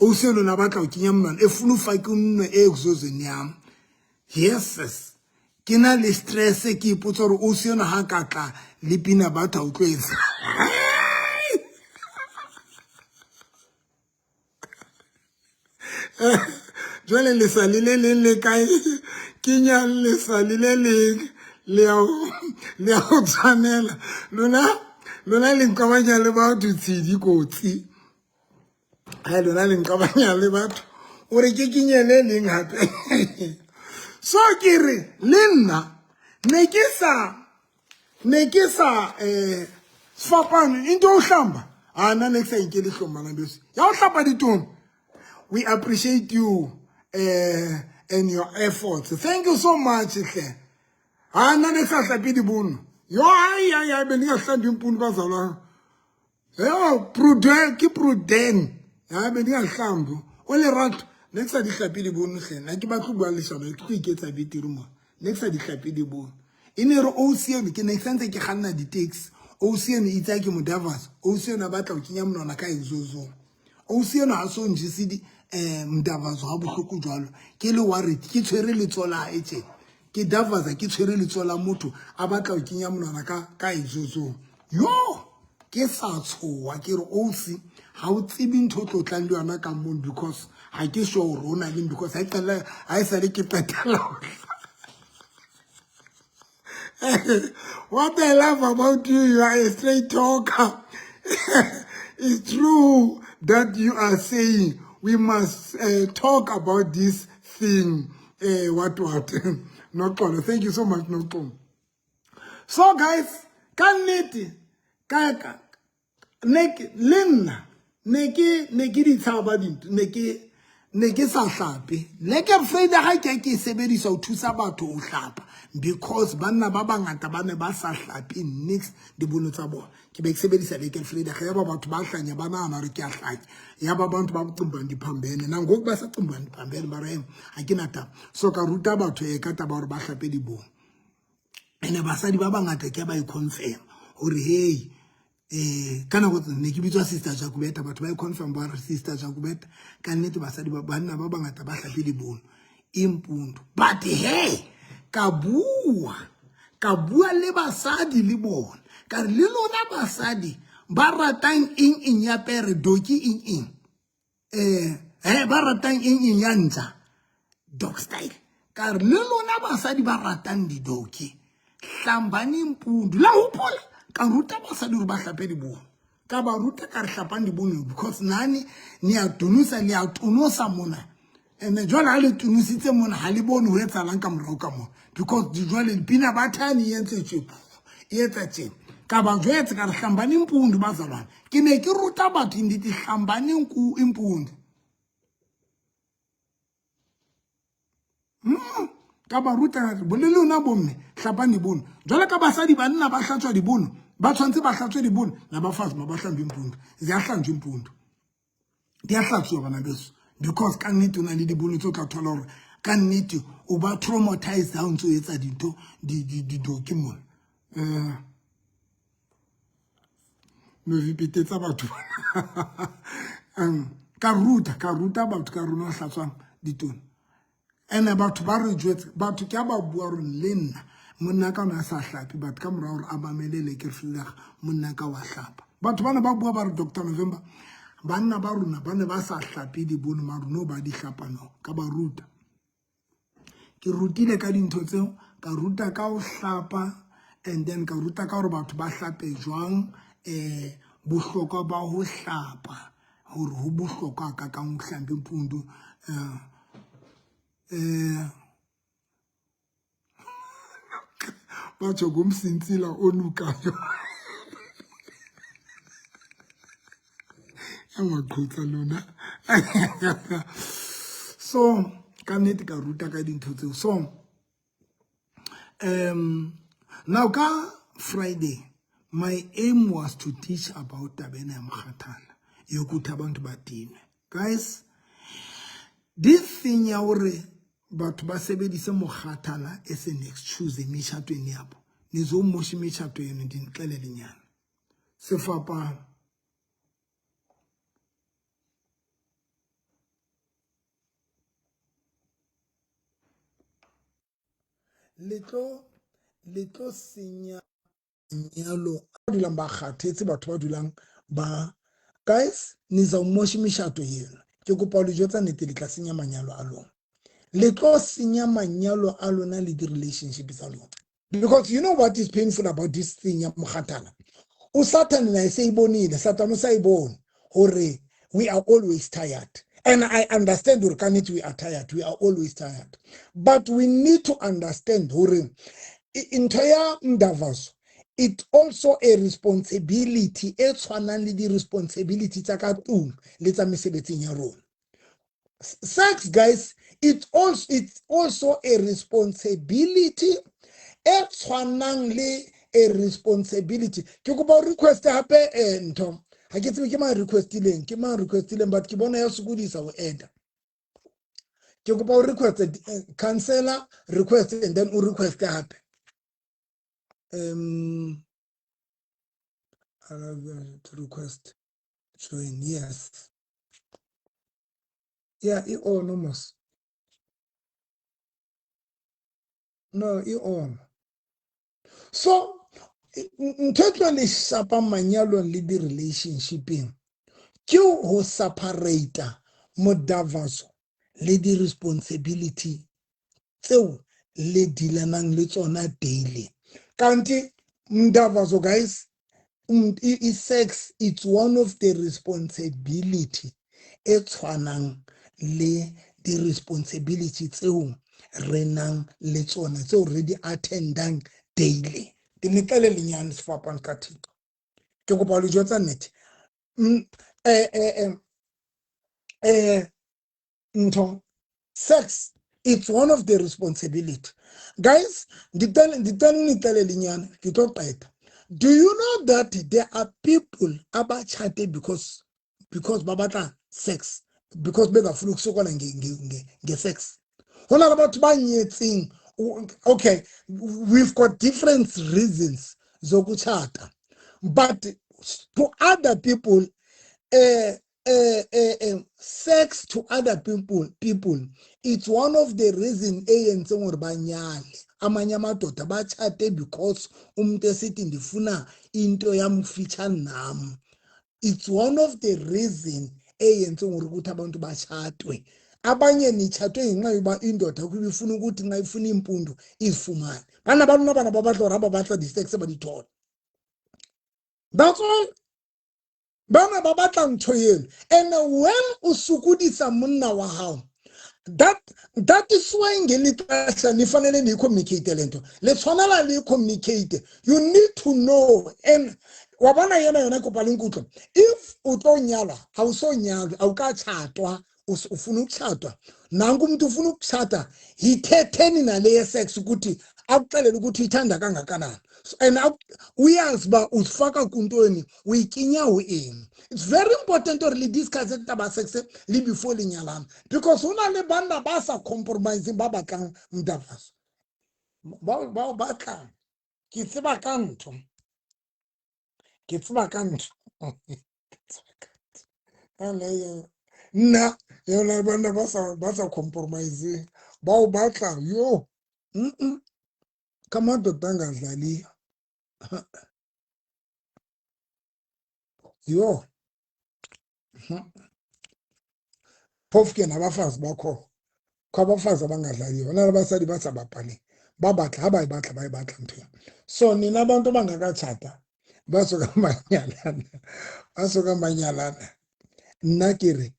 OC na batla ho kinya monwana e funu fa ke nno exozo nyam yes ke na le stress ke ipotsa gore OC na ha ka tla le pina batla o tlwetsa jwale le salile le kae kinya le salile le o tsanela lona le nkabanya le batho tshidi kotsi ha lona le nkabanya le batho o re ke kinyele leng hape so kire le nna ne ke sa sfapane into o hlamba ana ne sa inkele hlomana bese ya o hlapa ditone we appreciate you and your efforts thank you so much hle ana ne sa hlapi dibono yo ya be ninga hlambi impunu bazalwa yo prudent ya be ninga hlambu o le rato ne sa di hlapi dibono hle na ke ba tlo le shaba ke tlo iketsa bitiri mo ne sa di hlapi dibono ine re OC ke ne sentse ke ganna di taxi OC ne itsa ke Mdavazo OC na batla o kinya monwana ka exozo OC na so njisidi Mdavazo ha bohloko jwalo ke le worried ke tshwere le tsola etse ke Davaza ke tshwere le tsola motho a batla o kinya monwana ka exozo yo ke sa tshowa ke re OC ha o tsibi ntho tlo tlang le yona ka mong because ha ke sure rona le because ha qala ha isa le ke petala what I love about you are a straight talker. It's true that you are saying we must talk about this thing. What? Not Kono. Thank you so much, Not Kono. So, guys, kaneti kaka Lena neki di tsabadinto neki sa hlape le ke Freida ha ke sebedisa o thusa batho o hlapa because banna ba bangata ba ne ba sa hlape next di bono tsa bona ke be ke sebedisa le ke Freida ga ba batho ba hlanya bana ana re ke a hlanya ya ba bantu ba mcimba ndiphambene na ngoku ba sa cimba ndiphambene ba re ha ke nata so ka ruta batho e ka taba hore ba hlape di bono ene basadi ba bangata ke ba I confirm hore hey kana go ne ke bitswa sister Jakubeta batho ba I confirm ba sister Jakubeta ka nnete basadi ba banna ba bangata ba hlapile bono impundu but hey ka bua le basadi le bona ka re le lona basadi ba ratang eng ya pere doki eng ba ratang eng ya ntja dog style ka re le lona basadi ba ratang didoki hlambani mpundu la hopola ka ruta basadi hore ba hlape dibono ka ba ruta ka re hlapang dibono because nani ni a tunusa mona ene jwale ha le tunusitse mona ha le bone ho etsahalang ka morao ka mona because jwale pina ba thani e entse tjepo e etsa tjena ka ba jwetse ka re hlambani mpundu bazalwane ke ne ke ruta batho ndithi hlambani impundu ka ba ruta bolele lona bomme hlapani bono jwale ka basadi banna ba hlatswa dibono ba tshwantse ba hlatswe dibono na bafazi ba hlambe impundu ziyahlanjwa impundu di a hlatswa bana beso because ka nnete o na le dibono tse o tla thola hore ka nnete o ba traumatized ha o ntse o etsa dintho didoki mona me vipitetsa batho ka ruta batho ka rona hlatswang ditone ene batho ba re jwetse batho ke ba bua re le nna monna ka ona sa hlapi batho ka mora hore a mamelele ke filaga monna ka wa hlapa batho bana ba bua ba re Dr November banna ba rona ba ne ba sa hlapi dibono ma rona ba di hlapa no ka ba ruta ke rutile ka dintho tseo ka ruta ka o hlapa and then ka ruta ka hore batho ba hlape jwang bohlokwa ba ho hlapa hore ho bohlokwa ka ho hlampe mpundu batho gumsintsila onukayo amaqhutsa lona so ka nnete ka ruta ka dintho tseo so now ka Friday my aim was to teach about tabena ya mokhathala yokuthi abantu badinwe guys this thing ya hore batho ba sebedise mokhathala as an excuse emishatweni yabo nizomosha imishato yenu ndinixelele nyana sefapa letlo senya nyalo dulang ba kgathetse batho ba dulang ba guys nizawumosha imishato yenu ke kopa le jotsa nnete le tla senya manyalo a lona letlo senya manyalo a lona le di relationships tsa lona because you know what is painful about this thing ya mokhathala o Satan na se ibonile Satan o sa ibone hore we are always tired. And I understand we are tired. We are always tired. But we need to understand hore entire ndavazo it also a responsibility e tshwanang le di responsibility tsa ka tung le tsa mesebetsing ya rona. Sex guys it's also a responsibility e tshwanang le a responsibility ke go ba request hape ntho ha ke tsebe ke ma requestileng but ke bona ya sukudisa o enda ke go ba request cancela request and then o request hape to request join yes yeah it on almost no it on so ntotlo le shapa manyalo le di relationshiping ke ho separate modavazo le di responsibility tseo le dilanang le tsona daily kanti mdavazo guys sex it's one of the responsibility e tshwanang le di responsibility tseo renang le tsona tseo re di attendang daily dinekele lenyane sefapano ka thiko ke kopa le jotsa nnete sex it's one of the responsibility guys do you know that there are people about chatting because babata sex because bega flu sokola nge sex hona about banyetsing okay we've got different reasons zokuchata but to other people sex to other people it's one of the reason ANC or banyali amanye amadoda batshate because umuntu esithi ndifuna into yamfitshane nam. It's one of the reason eyenze ukuthi abantu batshatwe. Abanye nitshatwe ngenxa yoba indoda kuba ifuna ukuthi nxa ifuna impundu izifumane. Bana abantwana babatla raba batla disex badithola. That's all. Bana babatla ntho yenu. And when usukudisa monna wa hao, that is why ngelixesha nifanele ni-communicate lento. Le tshwanela le communicate. You need to know. And wabona yena kopa lenkutlo. If utonyala, awusonyalwe, awukatshatwa, ufuna ukutshata. Nangu umuntu ufuna ukutshata, yithetheni nale sex ukuthi akuxelele ukuthi ithanda kangakanani. And uyazi ba usifaka kuntweni uyikinya uini. It's very important to really discuss it about sex before linyalana, because una le banda basa compromising baba kang mdavas ba batla ke tseba kanto ale na yona banda basa compromising ba batla yo kama dotanga zali yo phofu nabafazi bakho kwabafazi abangadlaliyo nalabasadi basababhali babatla abayibatla bayibatla mthini. So nina abantu abangakatshata basoka manyalana nna kere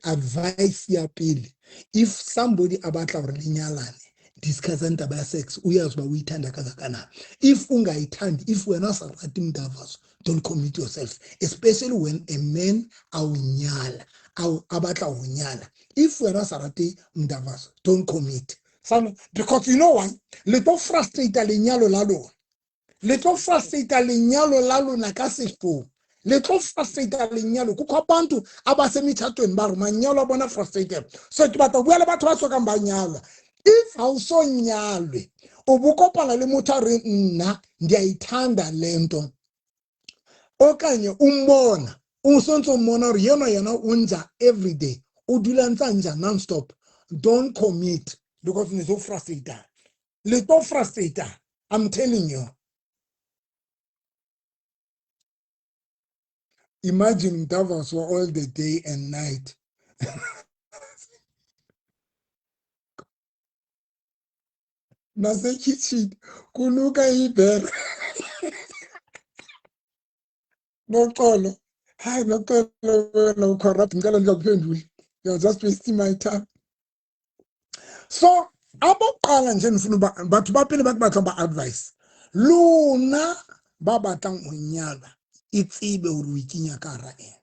advice ya pele, if somebody abatla gore linyalane discuss taba ya sex uyazi uba uyithanda kangakanani. If ungayithandi, if wena usarati mdavazo, don't commit yourself, especially when a man awunyala abatla unyala. If wena usarati mdavazo, don't commit. Because you know why? Leto frustrate lenyalo lalo. Leto frustrate lenyalo lalo nakasifo. Leto frustrate lenyalo kukho abantu abasemitshatweni bari manyalo abona frustrated. So tibata buela batho ba soka mbanyala. If awusonyalwe ubukopana le mutare nna ndiyayithanda lento, okanye umbona usonto mona yena unja every day udula nsanja non-stop, don't commit, because it's so frustrated. Little frustrated, I'm telling you. Imagine Davos for all the day and night. Nase kitchen kunuka ibere. Noxolo. Hayi noxolo no corrupt ngalo ngiyakuphendula. You're just wasting my time. So aboqala nje nifuna batho bapele batla ba advice. Luna babatang unyala itsibe uruikinya kara e.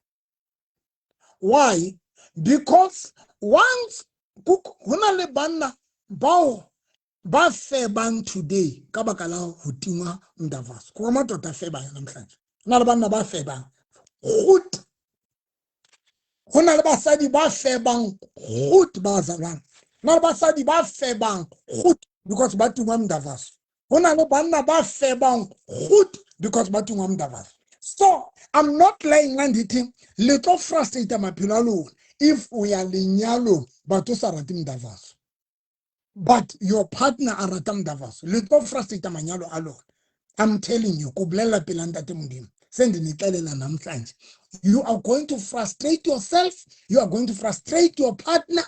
Why? Because once hona le banna bao ba febang today ka baka la ho tingwa mdavaso ko matota feba namhlanje hona le banna ba febang gut, hona le basadi ba febang gut ba zalang, hona le basadi ba febang gut because ba tingwa mdavaso, hona le banna ba febang gut because ba tingwa mdavaso. So I'm not lying on it. Little frustrated maphelo alone if we are lenyalo batho sa rati mdavaso, but your partner a rata mdavaso, little frustrated manyalo alone. I'm telling you, kublela pilanda temudimo. Sendi nixelela namhlanje. You are going to frustrate yourself, you are going to frustrate your partner,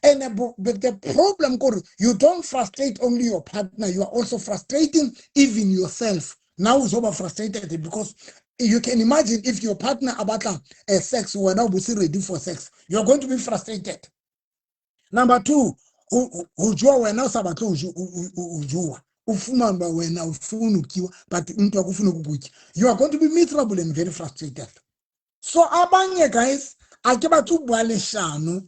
and the problem you don't frustrate only your partner, you are also frustrating even yourself. Now it's over frustrated because you can imagine if your partner about sex, you are now ready for sex, you're going to be frustrated. Number two, ujua wena sabato ujua ufuma ba wena ufunu kiwa but mtu akufuna kukuthi, you are going to be miserable and very frustrated. So abanye guys ake batho bua leshano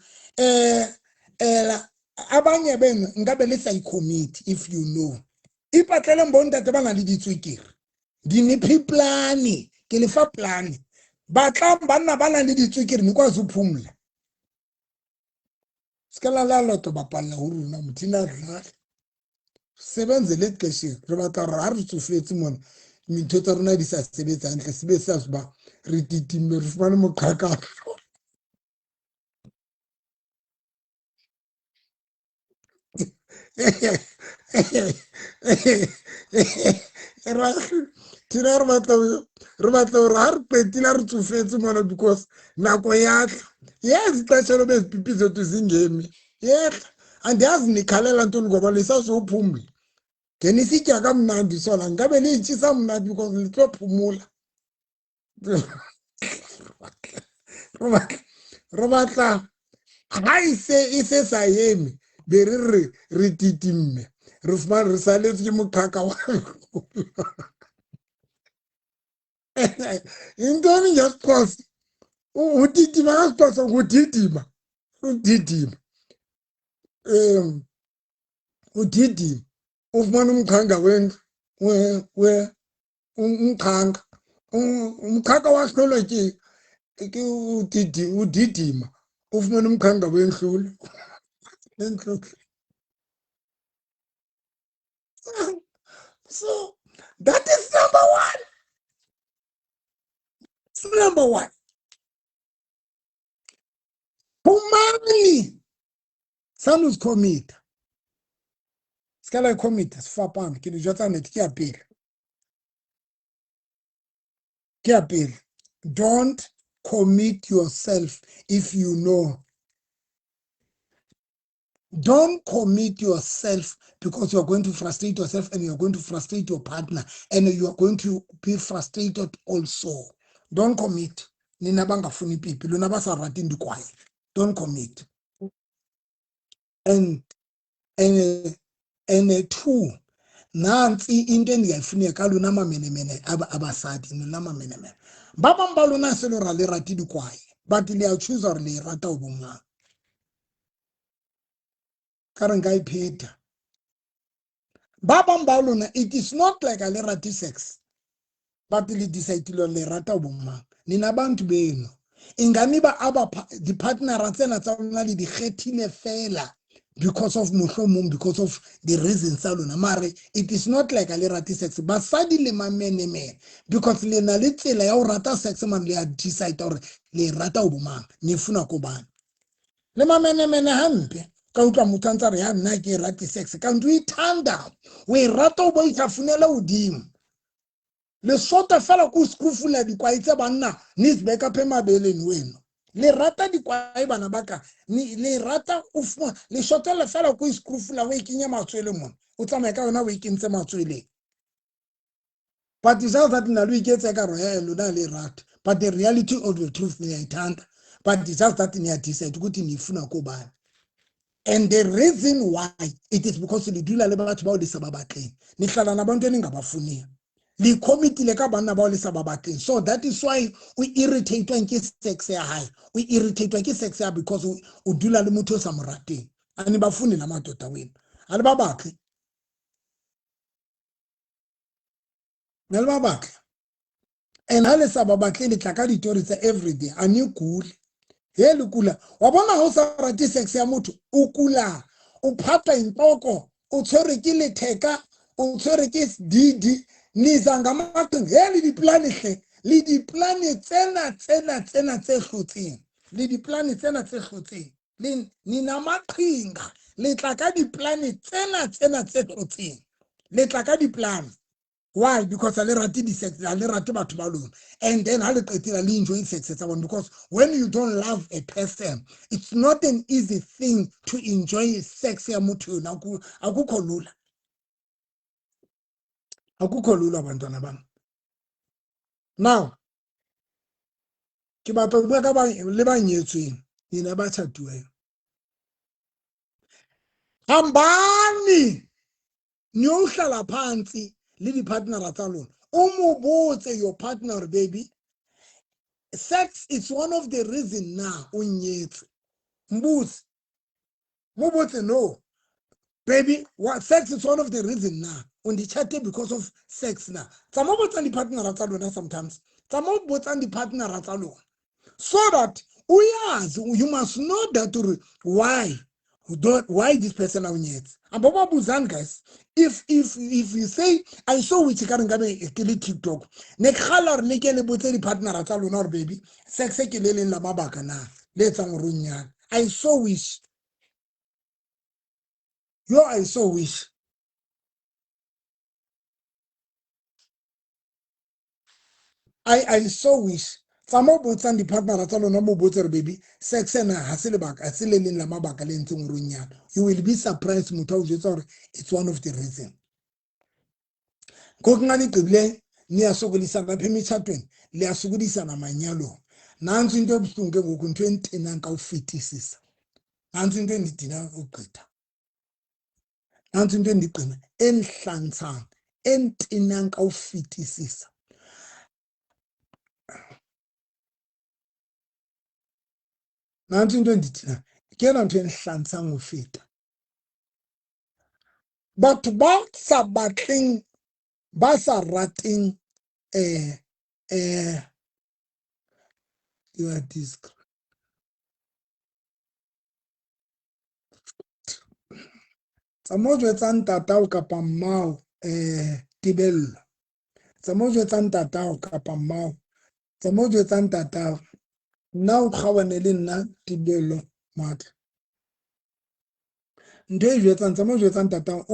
abanye beno ngabe le sa commit if you know ipatlele mbonta te bana le ditswekere di ne plani ke le fa plani batla banna bana le ditswekere ni kwa zuphumla skala la loto bapalla ho runa muthina rra sebenze le xesheng re batla ra re tsofetse mona mintho tsa rona di sa sebetsa ntle sebe sa ba re titimme re fumane moqhaka. Tina re batla gore ha re qetile re tsofetse mona because nako yatla yes ixesha loba ezipipi zethu zingemi yetla andiyazi nikhalela ntoni ngoba lisasiuphumli ngenisitya kamnandi sola ngabe liyitshisa mnandi because litlophumula re batla ga ise sa eme be re titimme re fumane re saletswe ke moqhaka wa intoni ngesixhosa uditima ngesixhosa ngudidima udidima udidima ufumana umqhanga umqhanga umqhaka wahlolwa ke udidima ufumana umqhanga wenhlulu so that is number one. Number one. Humani. Sanus commit. Scala commit. Sfapan. Ki dijota net. Ki appeal. Ki appeal. Don't commit yourself if you know. Don't commit yourself because you're going to frustrate yourself and you're going to frustrate your partner and you're going to be frustrated also. Don't commit. Nina bangafuni pipi. Luna basa ratin dukwai. Don't commit. And two, nansi into endiyayifuneka luna mamenemene abasadi luna mamenemene. Baba mbaluna selo rale rati dukwai. But liya choose or le rata ubunga. Karangai Peter. Baba mbaluna, it is not like a lerati sex. But li decide to le rata ubunga. Nina bantu beno. Inganiba aba the partner ratsena tsana li di khetile fela because of mohlomong, because of the reasons alona mare it is not like a lerati sex basadi le mamene because le na le tsela ya o rata sex man le decide or le rata ubumang ni funa ko bana le mamene hampe ka utla mutantsa re ya nna ke rati sex ka ntu ithanda we rata o bo ithafunela udimo le sota fela ku screwfula dikwai tse banna ni zibeka phe mabeleni wenu le rata dikwai bana baka ni le rata ufuma le sota le fela ku screwfula we kinya matswele mona o tsamaya ka yona we kintse matswele but is that na lu iketse ka roya lona le rata but the reality of the truth ni ithanda but is that ni decide ukuthi ni funa ko bana. And the reason why it is because le dula le batho ba o le sababatleng ni hlala na bantu ningabafuni le committee le ka bana ba o le sababatleng so that is why we irritate ke sex ya high we irritate ke sex ya because o dula le motho sa morateng ani bafuni la madoda wena ali babatle nele babatle and hale sababatleng le tlaka ditori tsa everyday ani kule he lukula wa bona ho sa rate sex ya motho o kula o phata intoko o tshwere ke letheka o tshwere ke didi niza ngamaqhinga he le diplane hle le diplane tsena tse hlotseng le diplane tsena tse hlotseng le nina maqhinga le tla ka diplane tsena tse hlotseng le tla ka diplane. Why? Because I rate the sex, I rate batho ba lona. And then I enjoy sex because when you don't love a person, it's not an easy thing to enjoy sex ya motho na akukho lula. Akukho lula bantwana bam. Now, ke batla bua ka ba le ba nyetsweng, nina ba tshatuwe. Hambani niyohlala phansi le di partner tsa lona. Umubotse your partner baby. Sex is one of the reasons now unyethu. Mbuzi. Mubotse no. Baby, what sex is one of the reasons now. Undichate because of sex now. Some of the partner ratalona sometimes. Some of the partner ratalona. So that you must know that why this person unyethu. Ababa buzan guys. If you say I saw which can gabe TikTok, ne khalar ne ke le botse di partner tsa lona or baby, sex ke le leng la mabaka na. Le tsang runyana. I saw wish. I saw wish. I so wish some of both and the partner at all no both baby sex and hasilbak asilin la mabaka lenting runyan. You will be surprised mutau it's one of the reasons. Kokngani kible ni asogolisa na pemi chatwen le asogolisa na manyalo. Nanzu into busunge ngoku 20 nanka ufitisisa. Nanzu into ndidina ugqitha. Nanzu into ndigcina enhlantsanga entinanka ufitisisa. Nanzu into ndidina kena nto enhlantsanga ufita. But ba sa batleng ba sa rating you are this Samojo tsa ntatao kapa mmao tibello. Samojo tsa ntatao kapa mmao. Samojo tsa ntatao. Nna o kgawane le nna tibello matla. Ntho e jwetsang samojo tsa ntatao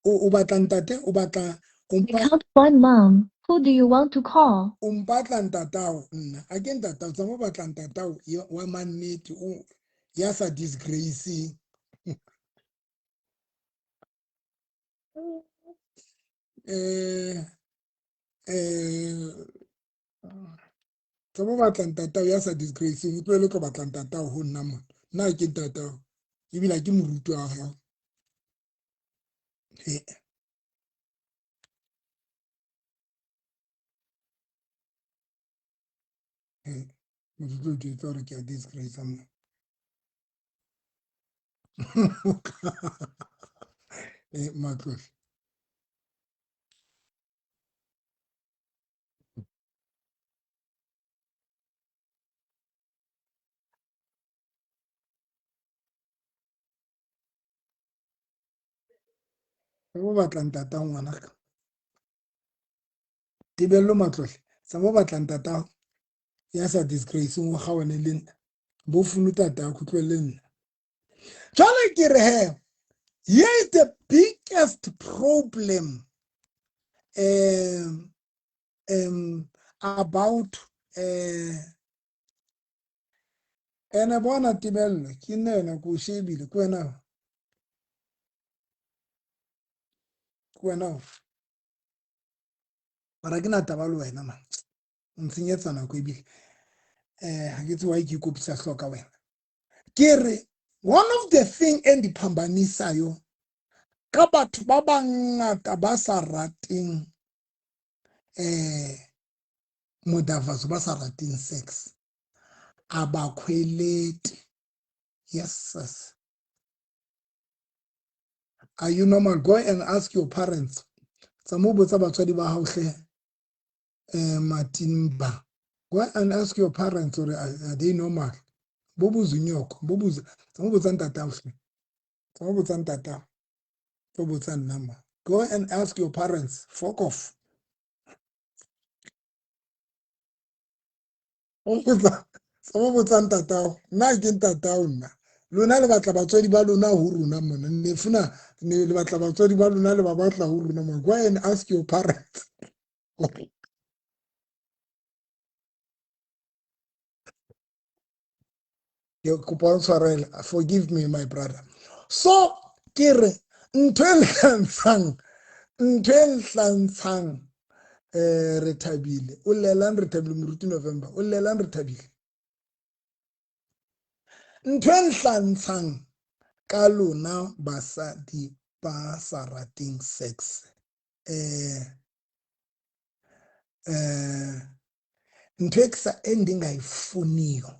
o batla ntate o batla Count one, Mom. Who do you want to call? Umpatla ntatao nna. Again ntatao samo batla ntatao wa mannete ya sa disgrace. Samo batla ntatao ya sa disgrace o tloele go batla ntatao ho nna mona. Nna ke ntatao. Ebile ke moruti wa gago. Moruti o tlo re ke a disgrace mo. Matlole. Samo batla ntatao ngwanaka. Tibello matlole. Samo batla ntatao ya sa disgrace mo gaone le nna. Bo funu tatao go tloele nna. Jwale ke re he. Here is the biggest problem about ene bona tibello ke nena go shebile ko wena bara ke na taba le wena man ntsenyetsana go ebile ha ke tsewa ke kopisa hloka wena ke re one of the thing endiphambanisa yo ka batho ba bangata ba sa rateng modavazo ba sa rateng sex abakhweleti. Yes, sis. Are you normal? Go and ask your parents. Samobotsa batswadi ba hao hle Matimba. Go and ask your parents or are they normal? Bobuzu nyoko, bobuzu. Samobotsa ntata hle. Samobotsa ntata. Samobotsa nama. Go and ask your parents. Fuck off. Samobotsa ntata. Na ke ntata nna. Lona le batla batswadi ba lona ho runa mona ne funa ne le batla batswadi ba lona le ba batla ho runa mona. Go and ask your parents. Forgive me my brother. So kere ntwen tlantshang re thabile o lelang re thabile moruti November o lelang re thabile ntwen tlantshang ka lona basadi ba sa rateng sex ntwe eksa endingayifuniyo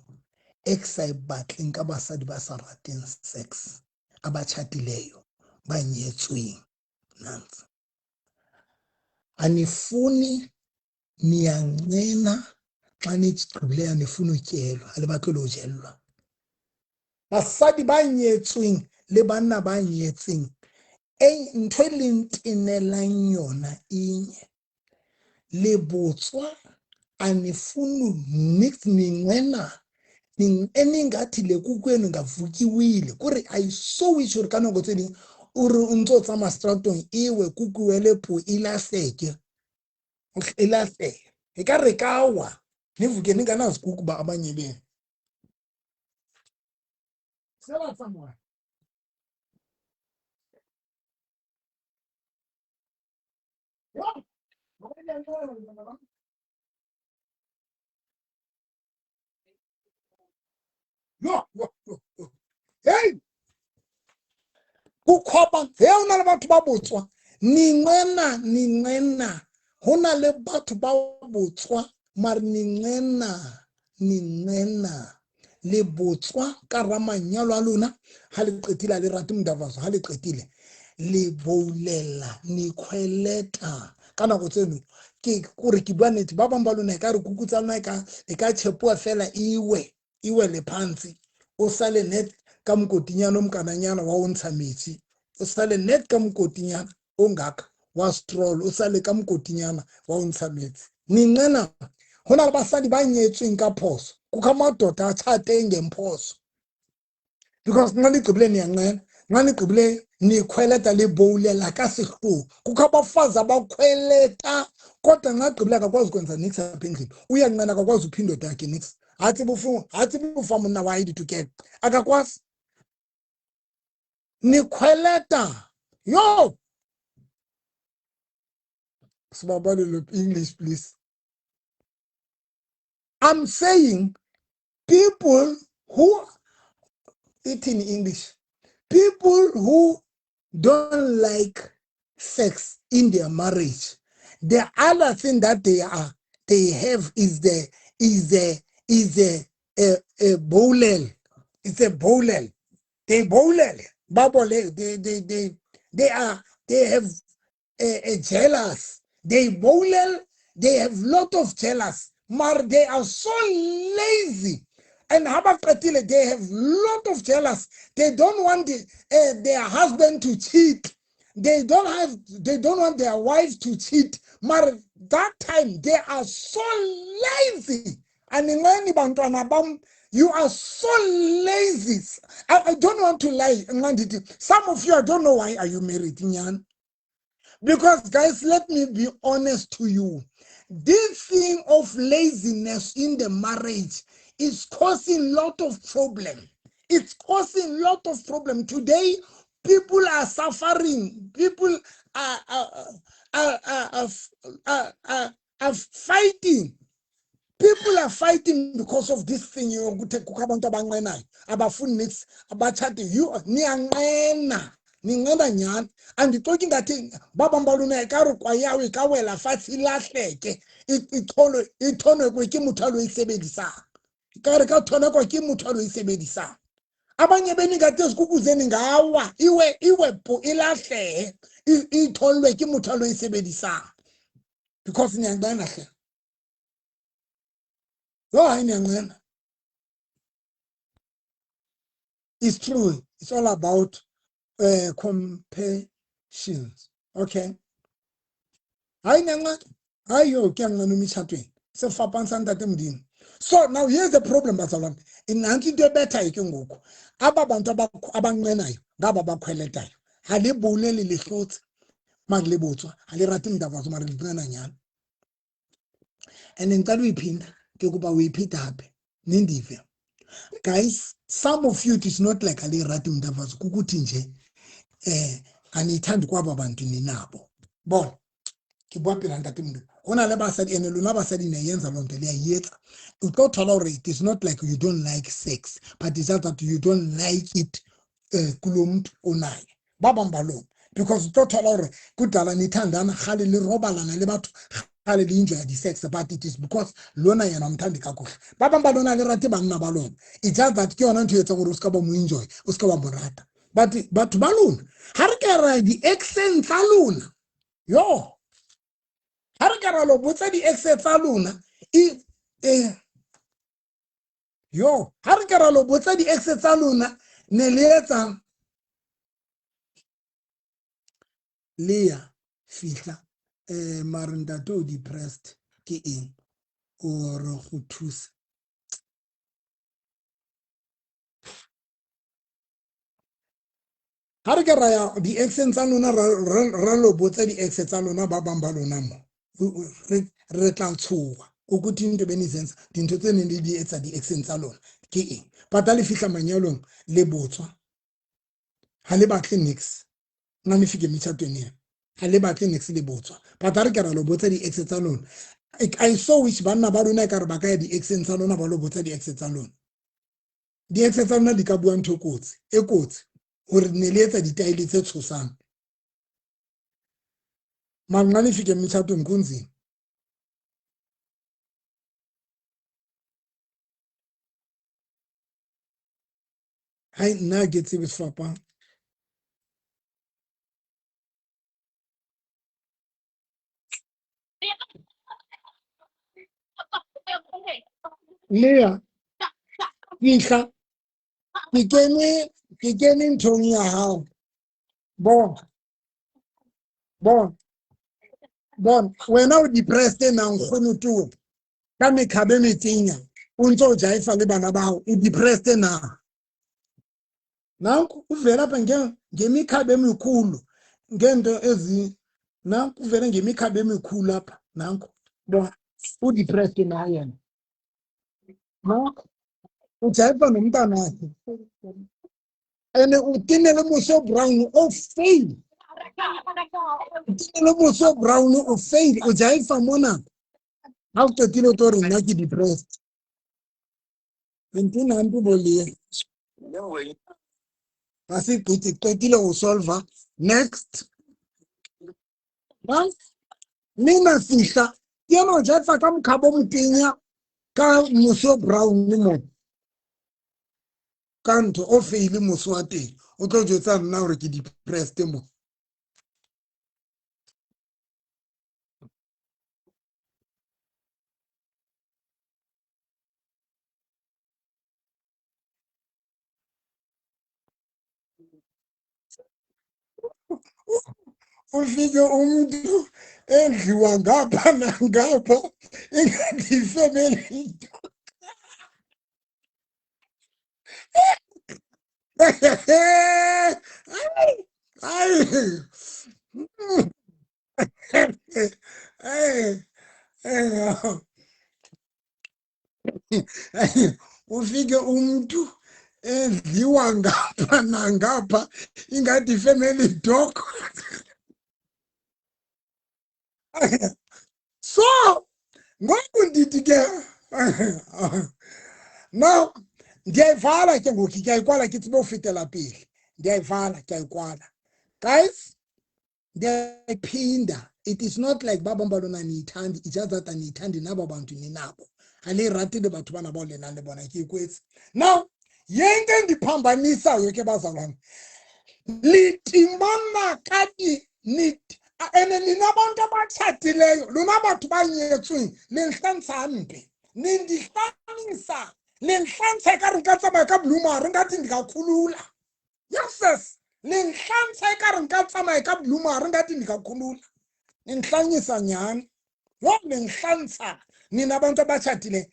eksayibatleng ka basadi ba sa rateng sex abachatileyo banyetsweng nansi anifuni niyancena xa nigqibileyo anifuni utyelwa alibatlole utyelwa basadi ba nyetsweng le banna ba nyetseng ntho e leng tenelang yona inye le botswa anifuni ninqena eningathi le kukwenu ngavukiwile kuri I so wish uri kana ngo tse ding uri o ntse o tsamaya stratong iwe kukuwele po ilahleke ilahleke e ka re ka wa nivuke ninganazi ukuba abanye benu sela somewhere hey kukhoba he ona le batho ba botswa ninqena hona le batho ba botswa mare ninqena le botswa ka ramanyalo a lona ha le qetile le rate Mndavazo ha le qetile le boulela ni khweleta ka nako tseno ke gore ke bua nnete ba bang ba lona ka re kukutsa lona e ka tshepuwa fela iwe le phantsi o sale net ka mokotinyana o mokananyana wa o ntsha metsi o sale net ka mokotinyana o ngaka wa stroll o sale ka mokotinyana wa o ntsha metsi ninqena hona le basadi ba nyetsweng ka phoso kukho amadoda atshate ngemphoso because nxa nigqibile niyanqena nxa nigqibile nikhweleta libowulela kasihluku kukho abafazi abakhweleta kodwa nxa gqibile akakwazi ukwenza nix apha endlini uyanqena akakwazi upha indoda yakhe nix hathi bufa mna wayidi together akakwazi nikhweleta yo sibabalele English please. I'm saying people who it in English, people who don't like sex in their marriage, the other thing that they have is a bowlel. It's a bowlel. They bowlel. They have a jealous. They bowlel. They have lot of jealous. But they are so lazy. And Habakatile, they have lot of jealous. They don't want their husband to cheat. They don't want their wife to cheat. But that time they are so lazy. And in any bantanabam, you are so lazy. I don't want to lie. Some of you, I don't know why are you married, Nyan. Because guys, let me be honest to you. This thing of laziness in the marriage is causing lot of problem. It's causing lot of problem. Today, people are suffering. People are fighting. People are fighting because of this thing. You ningena nyana andixoki ngathi babambaluna ekaro kwayawe kawela fathi lahleke ithonwe kwe ke motho a lo isebedisang kare ka thona kwa ke motho a lo isebedisang abanye beni ngathi sikukuzeni ngawa iwe po ilahlehe itholwe ke motho a lo isebedisang because niyangena hle lo hayi niyangena. It's true, it's all about compassion. Okay. So now here's the problem, Basalam. In anti de better ikungoku. Ababantu abanqenayo ngaba bakhweletayo. Halibuleli lihlutsi maglibutso. Halirati Mndavazo marinqena nyana. And ngicela uyiphinda ke kuba uyiphinda apha. Nindive. Guys, some of you it is not like alirati Mndavazo kukuthi nje anithandi kwaba bantu ninabo. Bon. Kibwapira ndati mndu. Ona le basadi ene lona basadi neyenza lonto le yetsa. You go tolerate. It's not like you don't like sex, but it's just that you don't like it kulo mntu onaye. Baba mbalo. Because you tolerate kudala nithandana khali le robalana le batho khali le enjoy the sex, but it is because lona yena mthandi kakuhle. Baba mbalo na le rate banna balona. It's just that ke yona ntho etsa gore uska ba mo enjoy, uska ba mo rata. But balona ha re ka ra di accent tsa lona. Yo Harakaralo botsa di exe tsa lona yo harakaralo botsa di exe tsa lona ne le etsa Leah fihla marindato depressed ke eng o re go thusa harakara ya di exe tsa lona ra lo botsa di exe tsa lona ba bang ba lona mo re tla tshoga ukuthi into benizenza dintho tse ne di etsa di-accent tsa lona ke eng but ha le fihla manyalong le botswa ha le batle nix nna le fike metshatong ena ha le batle nix le botswa but ha re ke ra lo botsa di-accent tsa lona I saw which banna ba lona e ka re ba ka ya di-accent tsa lona ba lo botsa di-accent tsa lona di-accent tsa lona di ka bua ntho e kotsi gore ne le etsa ditaele tse tshosang mara nna le fike metshatong kunzima hai nna ke tsebe sefapang Lea fihla ke kene nthong ya hao bona wena o depressed na nkgono tuo ka mekgabe metsenya o ntse o jaifa le bana ba hao o depressed na nanku uvela apha ngemikhabe emikhulu ngento nanku uvele ngemikhabe emikhulu apha nanku bona udepressed na yena nanku ujaifa nomntana wakhe and utinele moso brown fail utinele moso brown fail ujaifa mona ha o qetile o tlo re nna ke depressed ntho nanto bolie ga se qetile go solva next mina fihla ke ena o jaifa ka mokhabo motenya ka moso brown mo ka ntho o faile moso wa teng o tlo jwetsa nna gore ke depressed mo ufike umuntu edliwa ngapha nangapha ingathi ifemeli hayi ufike umuntu edliwa ngapha nangapha ingathi ifemeli dog so ngoku ndithi ke now ndiyayivala ke ngoku ndiyayikwala ke tsebe ufitela pele ndiyayivala ndiyayikwala guys ndiyayiphinda it is not like ba bang ba lona niyithandi it's just that aniyithandi nabo bantu ninabo aliyiratile batho bana bao lena le bona ke ikwetsi now yento endiphambanisayo ke bazalwane litimana kadi ene ninabantu abatshatileyo lona bantu banyetsweng nenhlanisa mpe nindihlanisa nenhlanisa ka re nka tsamaya ka bluma re ngathi ndikakhulula yes nenhlanisa ka re nka tsamaya ka bluma re ngathi ndikakhulula nenhlanyisa nyhani wo nenhlanisa nina abantu abatshatileyo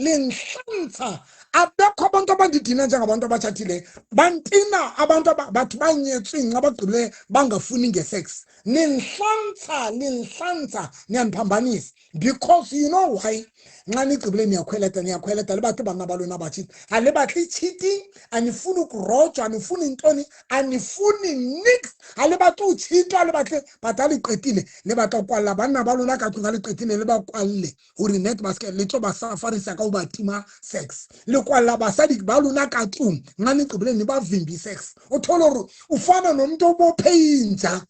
lenhlanisa abekho abantu abandidina njengabantu abatshatileyo bantina abantu batho banyetsweng abagqibileyo bangafuni ngesex nenhlanisa niyandiphambanisa because you know why nxa nigqibile niyakhweleta le bathi bana balona batshiti alibathi cheating anifuni ukurojwa anifuni ntoni anifuni nix alibathi utshitwa alibathi but aliqedile le batla kwala bana balona ka tloga liqedile le ba kwalle hore net basket le tlo ba safarisa ka ba tima sex le kwala basadi ba lona ka tlung nxa nigqibile ni ba vimbi sex o thola hore ufana nomuntu obophinja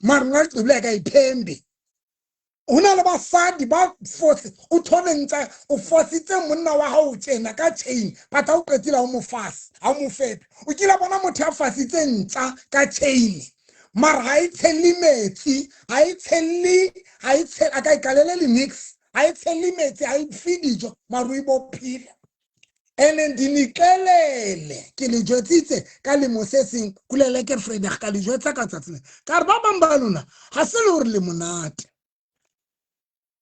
mara nxa gqibile ka iphembe una le basadi ba force o thole ntse o forcitse monna wa hao tjena ka chain batla o qetile ha mo fase ha mo fepe o kila bona motho a fasitse ntsa ka chain mara ha itsheli metsi ha itsheli a ka ikalele le mix ha itsheli metsi ha ifidijo mara o ibophile ene ndinikelele ke le jwetsitse ka lemo se seng kulele ke Friday ka le jwetsa ka tsatsile ka re ba bang ba lona ha se le hore le monate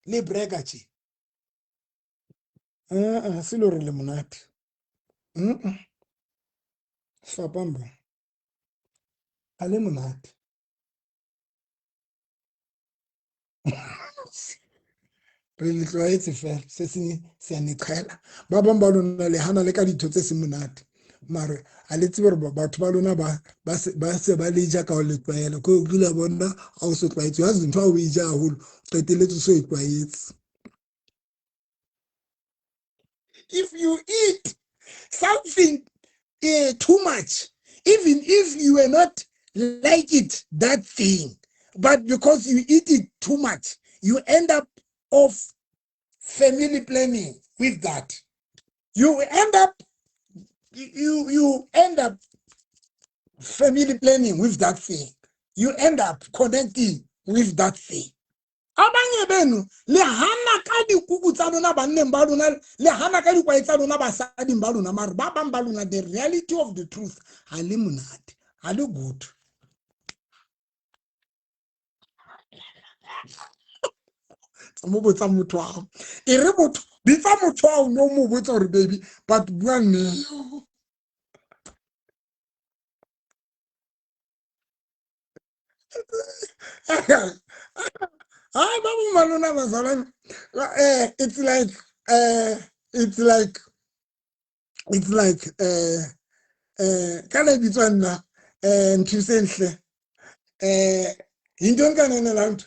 le brega tje se le hore le monate fapambo a le monate re le tlwaetse fela se se a neqhela ba bang ba lona le hana le ka ditho tse se monate mare a le tsebe gore batho ba lona ba se ba le ja ka o le tlwaela ko dula bona a o se tlwaetse ha ntho a o e ja haholo qeteletse so e tlwaetse. If you eat something too much, even if you are not like it, that thing, but because you eat it too much, you end up of family planning with that. You end up family planning with that thing. You end up connecting with that thing. Abanye benu le hana ka dikuku tsa lona banneng ba lona le hana ka dikwai tsa lona basading ba lona mare ba bang ba lona the reality of the truth ha le monate ha le good. Mo botsa motho wa e re motho bitsa motho wa no mo botsa gore baby but bua nne Hi, Babu Maluna Masalan. It's like can I be one now? And to say, you don't get any land.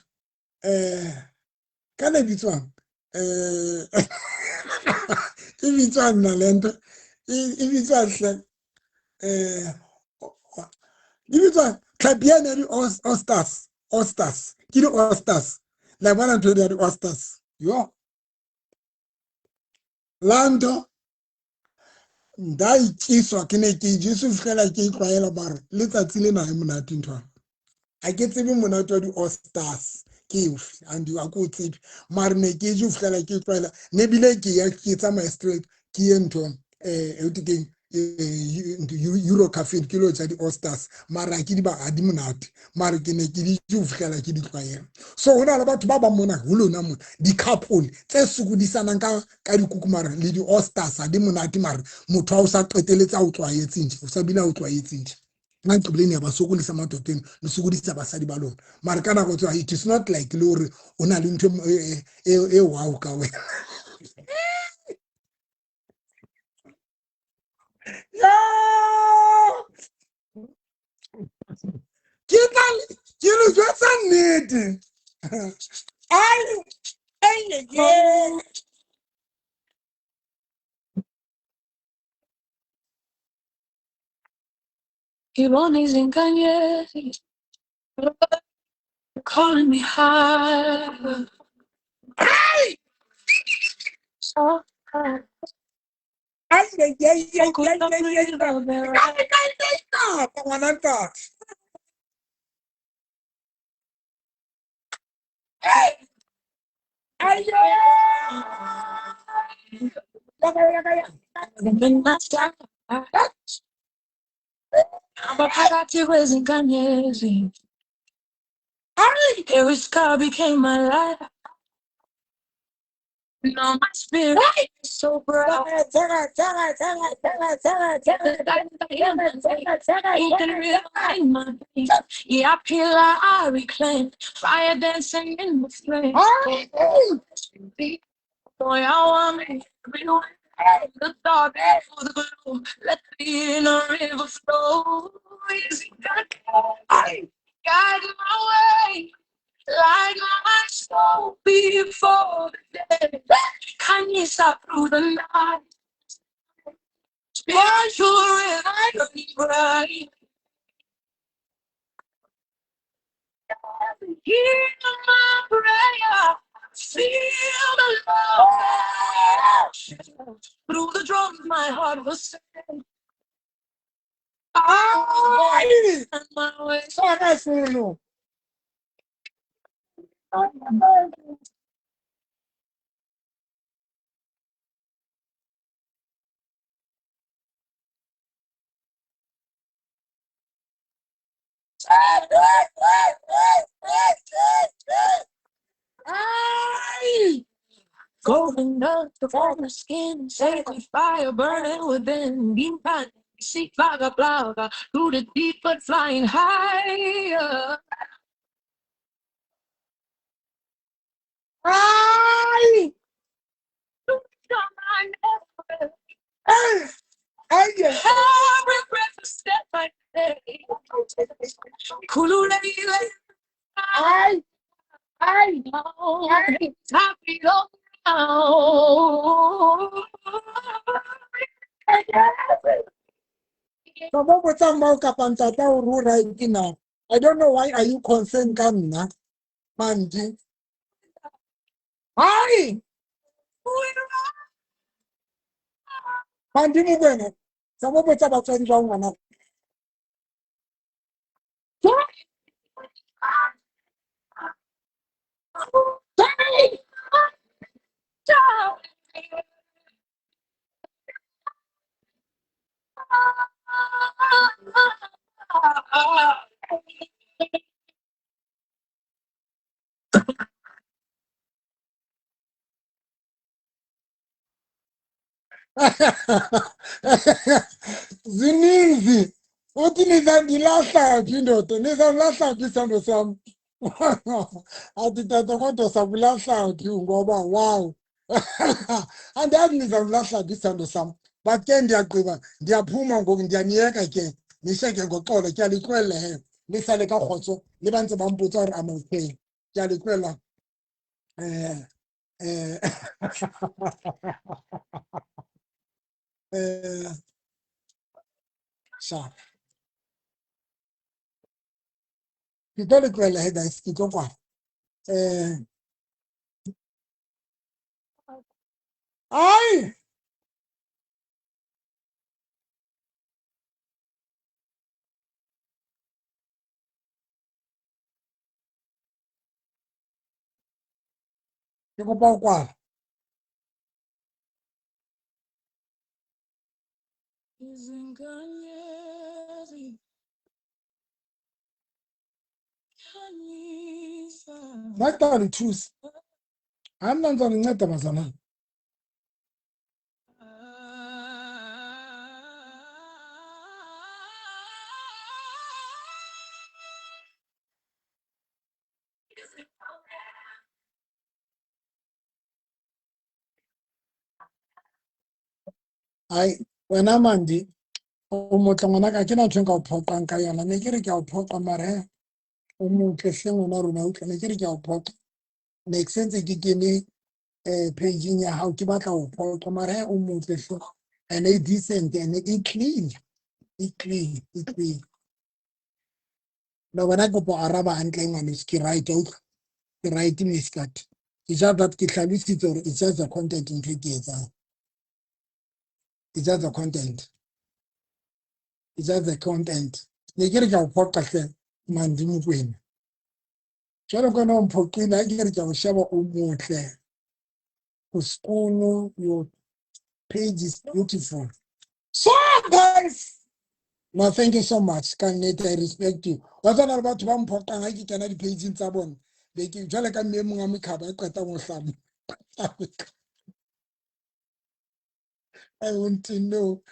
Can I be one? If it's one land, if it's one, if it's one, Cabianary Ostars, Kilo Ostars, like 120 Ostars. Yo, Lando. Dai tsiswa ke ne ke Jesu fela ke itlwaela bare letsatsi le na e monate ntwa a ke tsebe monate wa di Ostars ke ufi and you a go tsebe mare ne ke Jesu fela ke itlwaela ne bile ke ya ke tsa my straight ke ento etikeng Euro cafe ke lo tsa di Ostars mara ke di ba a di monate mare ke ne ke di Jesu fela ke di tlwaela so hona le batho ba ba mona ho lona mona di couple tse sukudisana ka dikukumara le di Ostars a di monate mare motho a o sa qeteletsa o tlwaetse nje o sa bila o tlwaetse nje nna ntlobleng ya ba sokodisa matoteng le sokodisa basadi ba lona mare ka nako tsoa it is not like le hore o na le ntho e wow ka wena ke le jwetsa nnete Irones engañes, calling me high. So high. Every scar became my life. Now my spirit is so bright. Yeah, I feel like I reclaim fire dancing in the flame. Boy, I want me the dark for the glow. Let me in a river flow. Easy, guide my way. Like my soul before the day, kindness up through the night. Spiritual rhythm bright. Hear my prayer, feel the love. Through the drums, my heart will sing. I on my way. So I say no. Golden up the former skin, sacred fire burning within. Being fine, seek vaga blaga through the deep but flying higher. Ay! Ay! Every breakfast step I take. Kululele, Ay! Ay! ay, happy long now. Sababu tama ukapantata urura ikina. I don't know why are you concerned kamna. Mandi. Ay! Mandi mubene. Sababu tama twenja wana. Zininzi. Uthi nizandilahla phi ndoda? Nizandilahla phi isando sam? Athi tata kodwa sakulahla phi ngoba wow. Andazi nizandilahla phi isando sam. But ke ndiyagqiba ndiyaphuma ngoku ndiyaniyeka ke nisheke ngoxolo kyalikwele lisale karhotso liba ntse bampotsa gore am okay kyalikwela eh eh sharp. Ke tlo likwela he guys ke tlo kwa ay ke kopa ho kwala. Izinganyezi, khanyisa. Nakuqala ndithusi hayi mna ndizawunceda bazalwane. Hayi wena mandi o motle ngwanaka ke na ntho e nka o phoqang ka yona ne ke re ke a o phoqa mara he o motle hle ngwana rona utlwa ne ke re ke a o phoqa ne ke sentse ke kene pageng ya hao ke batla ho phoqa mara he o motle hle and e decent and e clean e clean e clean. No wena kopo araba hantle ngwaneso ke right utlwa ke right Miss-Kat. It's just that ke hlalositse hore it's just the content ntho e ke etsang. It's just the content. It's just the content. Ne ke re ke a o phoqa hle mandi mokwena. Jwale kona o mphoqile ha ke re ke a o sheba o motle. O skono, your page is beautiful. So guys, no, thank you so much. Can I respect you? What's another about one important? I can add page in Sabon. They can tell like a name on me cab. I want to know.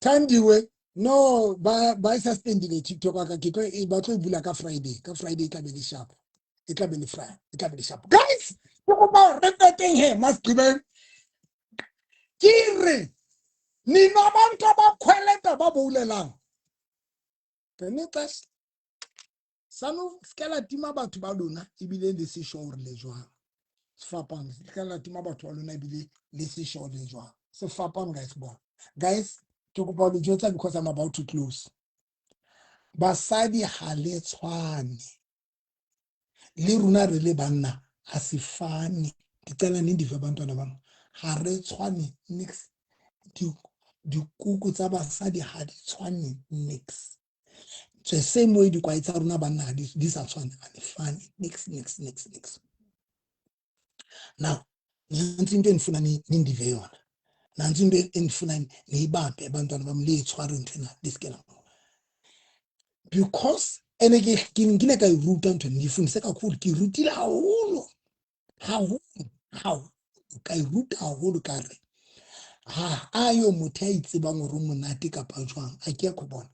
Tandy way. No, by suspending the TikTok, I can but we like a Friday. A Friday can be sharp. It can be Friday. It can be sharp. Guys, talk about everything here. Must be Kiri. Nina bantu abakhweleta babulelang. Penetas. Sano skala tima batho ba lona ebile le se sure le jwang. Sefapano skala tima batho ba lona ebile le se sure le jwang. Sefapano guys bon. Guys, ke kopa le jwetsa because I'm about to close. Basadi ha le tshwane. Le rona re le banna ha se fane. Ke tsela ne di fa bantwana bang. Ha re tshwane nix. Dikuku tsa basadi ha di tshwane nix. The same way di kwai tsa rona banna di sa tshwane ha di fane nix. Now nansi into endifuna nindive yona nansi into endifuna niyibambe abantwana bam liyitshware nthena lisikela because ene ke nkile ka iruta ntho ndifundise kakhulu ke irutile haholo ka iruta haholo ka re ayo motho a itsebang hore monate kapa jwang a ke ya go bona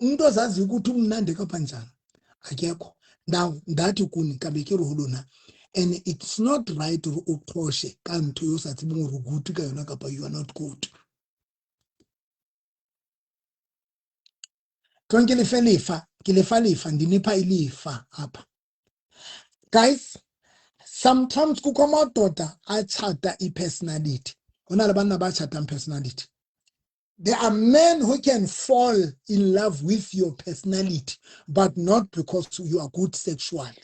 umuntu ozazi ukuthi umnandi kapanjani akekho. Now ndathi kuni kabekero holona, and it's not right to uqhoshe kanto yosathi bunguruguti ka yona kapa you are not good. Konke lefelifa kilefalifa ndinipha ilifa apha. Guys, sometimes kukho amadoda achata i-personality. Unalabantu abachata personality. There are men who can fall in love with your personality, but not because you are good sexually.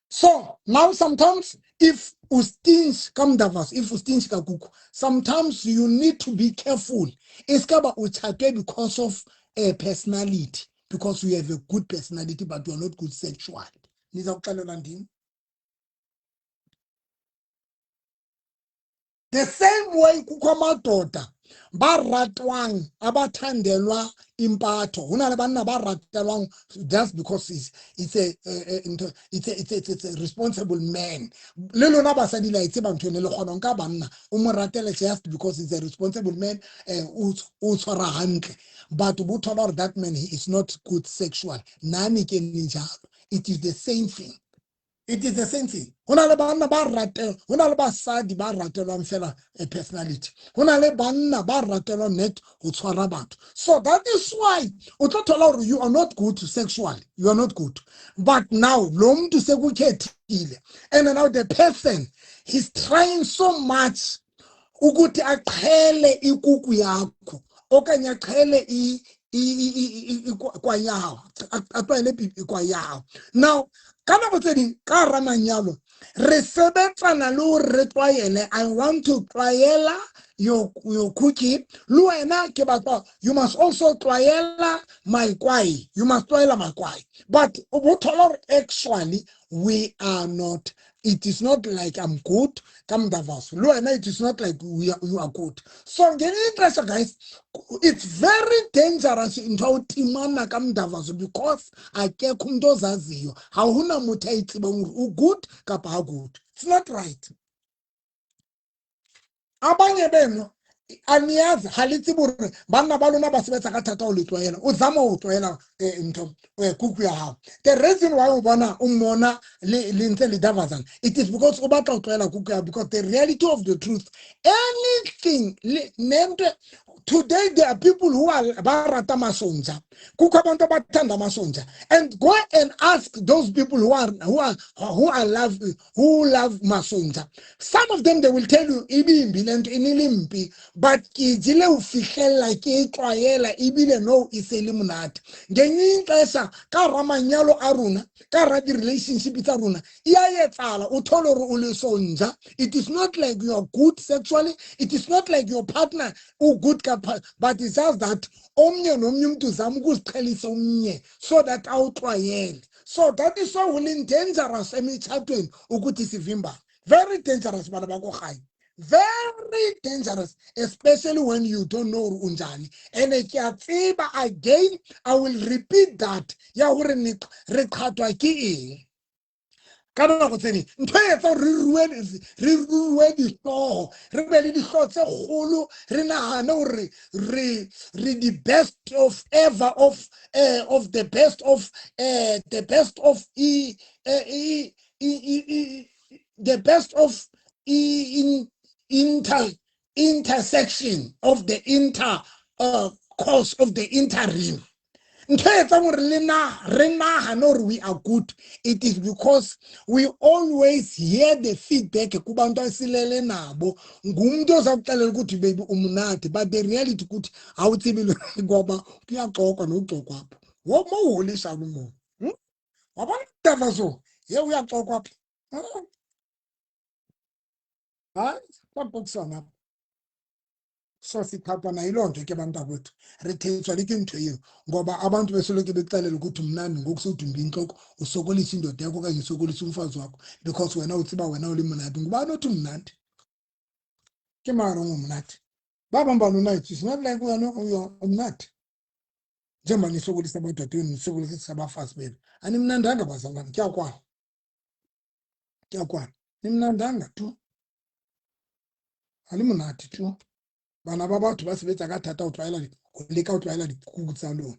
So now sometimes if ustinch kamdavas, if ustinch kakuku, sometimes you need to be careful. It's because of a personality, because you have a good personality, but you are not good sexually. The same way kukho amadoda baratwang abathandelwa impatho. Unalabantu abaratelwang just because it's a responsible man. Lelo na basadi la itse ba ntone le gona nka banna o mo ratele just because he's a responsible man o tshwara hantle. But bo thola that man he is not good sexual. Nani ke njalo. It is the same thing. It is the same thing. Hona le banna ba ratelwa, hona le basadi ba ratelwang fela a personality. Hona le banna ba ratelwang net ho tshwara batho. So that is why you are not good sexually. You are not good. But now lo muntu sekukhethile, and now the person he's trying so much ukuthi aqhele ikuku yakho okanye aqhele ikwayawo aqhele ikwayawo. Now kana botsedi ka ramanyalo re sebetsana le re tlwaele. I want to tlwaela your cookie lu wena ke batla you must also tlwaela my kwai, you must tlwaela my kwai. But actually we are not. It is not like I'm good. It is not like you are good. So guys, it's very dangerous into timana kamdavazo because akekho umuntu ozaziyo awuna muthi ayitsiba good kapa good. It's not right. Abanye beno aniyazi halithi bure bana balona basebetsa ka thata o letlwaela o zama o tlwaela into kuku ya hao. The reason why ubona umona le ntse le davazana, it is because o batla o tlwaela kuku ya, because the reality of the truth, anything named today, there are people who are barata masonja, kukabantu batanda masonja, and go and ask those people who love masonja. Some of them they will tell you ibimbi lento inilimpi, but kijile ufihela kitwaela ibile no iselimunati. Ngenye ixesha ka ramanyalo aruna, ka radi relationship aruna, iyayetsala utholoro ulisonja. It is not like you are good sexually, it is not like your partner who good, but it's just that omnye nomnye umuntu zama ukuziqhelisa omnye so that awuxwayele. So that is so really dangerous emitshatweni ukuthi sivimba. Very dangerous bana bakokhaya. Very dangerous, especially when you don't know unjani. And again, I will repeat that. Ya hore ni re qhatwa ke eng. Kana go tsene ntho e tsa re ruwe dihlooho re be le dihlooho tse kgolo re nahane hore re the best of ever of the best of the best of the best of intersection of the course of the interim. We are good. It is because we always hear the feedback kubantu asilele nabo ngumuntu ozakuxelela ukuthi baby umnati, but the reality ukuthi awutsibile ngoba kuyaxoxa nokuxoxa apho womoholisa lumo wabona indaba zo ye uyaxoxa apho hayi kwaxoxana. So sithathwa na yiloo nto ke bantakwethu rithethwa lithi into yiyo ngoba abantu besoloko bexelela ukuthi mnandi ngokusudumba inhloko usokolisa indoda yakho okanye usokolisa umfazi wakho because wena utsiba wena ulimnandi ngubani othi mnandi ke mara ngumnandi babamba nonayithi is not like wena umnandi njengoba nisokolisa abadodeni nisokolisa abafazi benu animnandanga bazalwane kuyakwana nimnandanga tu alimnandi tu. bana ba batho ba sebetsa ka thata ho leka ho tlwaela dikuku tsa lona.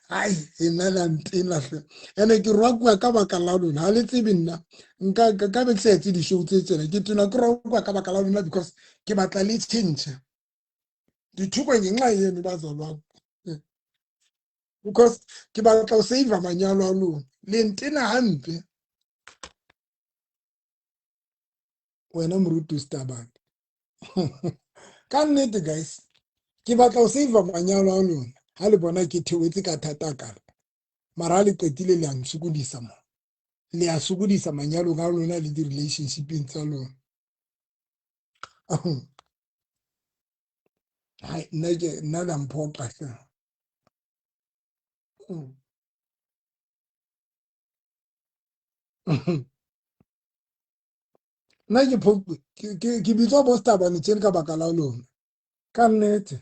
Ai ena la ntena hle ene ke rwakwa ka baka la lona ha le tsebe nna nka be ke sa etse di-show tse tsena ke tena ke rwakwa ka baka la lona because ke batla le change dithuko ngenxa yenu bazalwane because ke batla ho save manyalo a lona le ntena hampe wena moruti Starbuck ka nnete guys ke batla ho save manyalo a lona ha le bona ke theoetse ka thata kana mara le qetile le a nsokodisa mo le a sokodisa manyalong a lona le di-relationshipeng tsa lona hai nna la mphoqa hle nna ke bitswa bo Starbuck tjena ka baka la lona ka nnete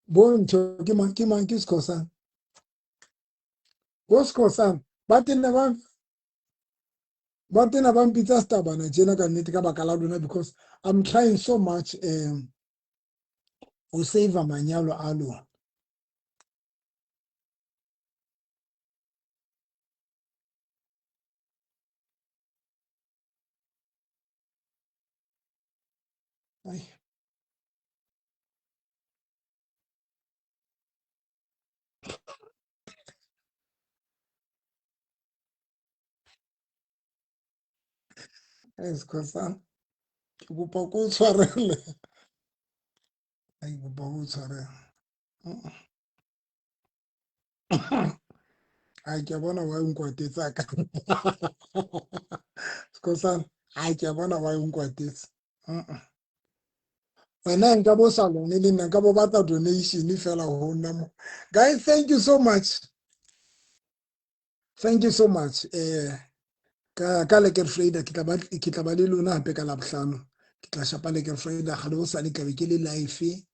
bo ntho ke mang ke Skhosana bo Skhosana ba tena ba mpitsa Starbuck tjena ka nnete ka baka la lona because I'm trying so much ho save manyalo a lona. Ai Skhosana ke kopa ko tshwarele ai kopa ko tshwarele ai ke bona wa nkwatetsa ka Skhosana ai ke bona wa nkwatetsa wena nka bo sa lone le nna nka bo batla donation fela ho nna mo guys thank you so much ka Lekker Friday ke tla ba le lona hape ka Labohlano ke tla shapa Lekker Friday ga le go sa le tlabe ke le live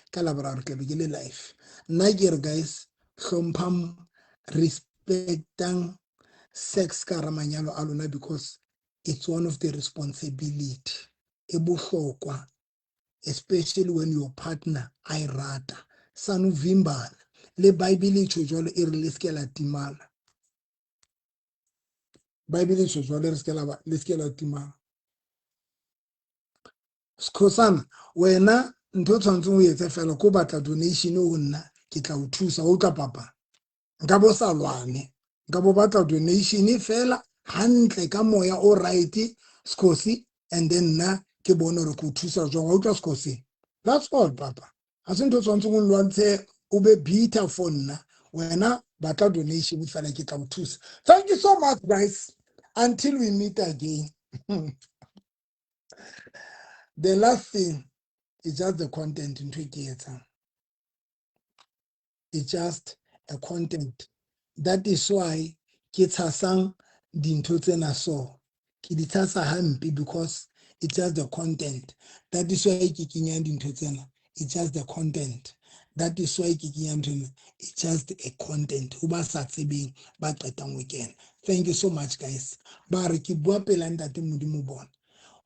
ka Laboraro tlabe ke le live nna ke re guys hlomphang respectang sex ka hara manyalo a lona because it's one of the responsibility e bohlokwa especially when your partner a rata sanu vimbana le Bible tjho jwalo e re le ske la timana Bible tjho jwalo le ske la timana Skhosana wena ntho tshwantseng o etse fela ko batla donation ho nna ke tla o thusa o tla papa nka bo sa lwane nka bo batla donation fela hantle ka moya o right Skhosi and then nna ke bone re go thusa jwang o tla Skhosi that's all papa a se ntho tshwantseng o lwantshe o be bitter for nna wena batla donation fela ke tla o thusa thank you so much guys until we meet again the last thing is just the content into it. It's just a content. That is why ke tshasang dintho tsena so. Ke di tshasa hampe because it's just the content. That is why ke kenya dintho tsena. It's just the content. That is why ke kenya dintho. It's just a content. Ho ba sa tsebeng ba qetang weekend. Thank you so much guys. Ba re ke bua pela ntate Modimo bona.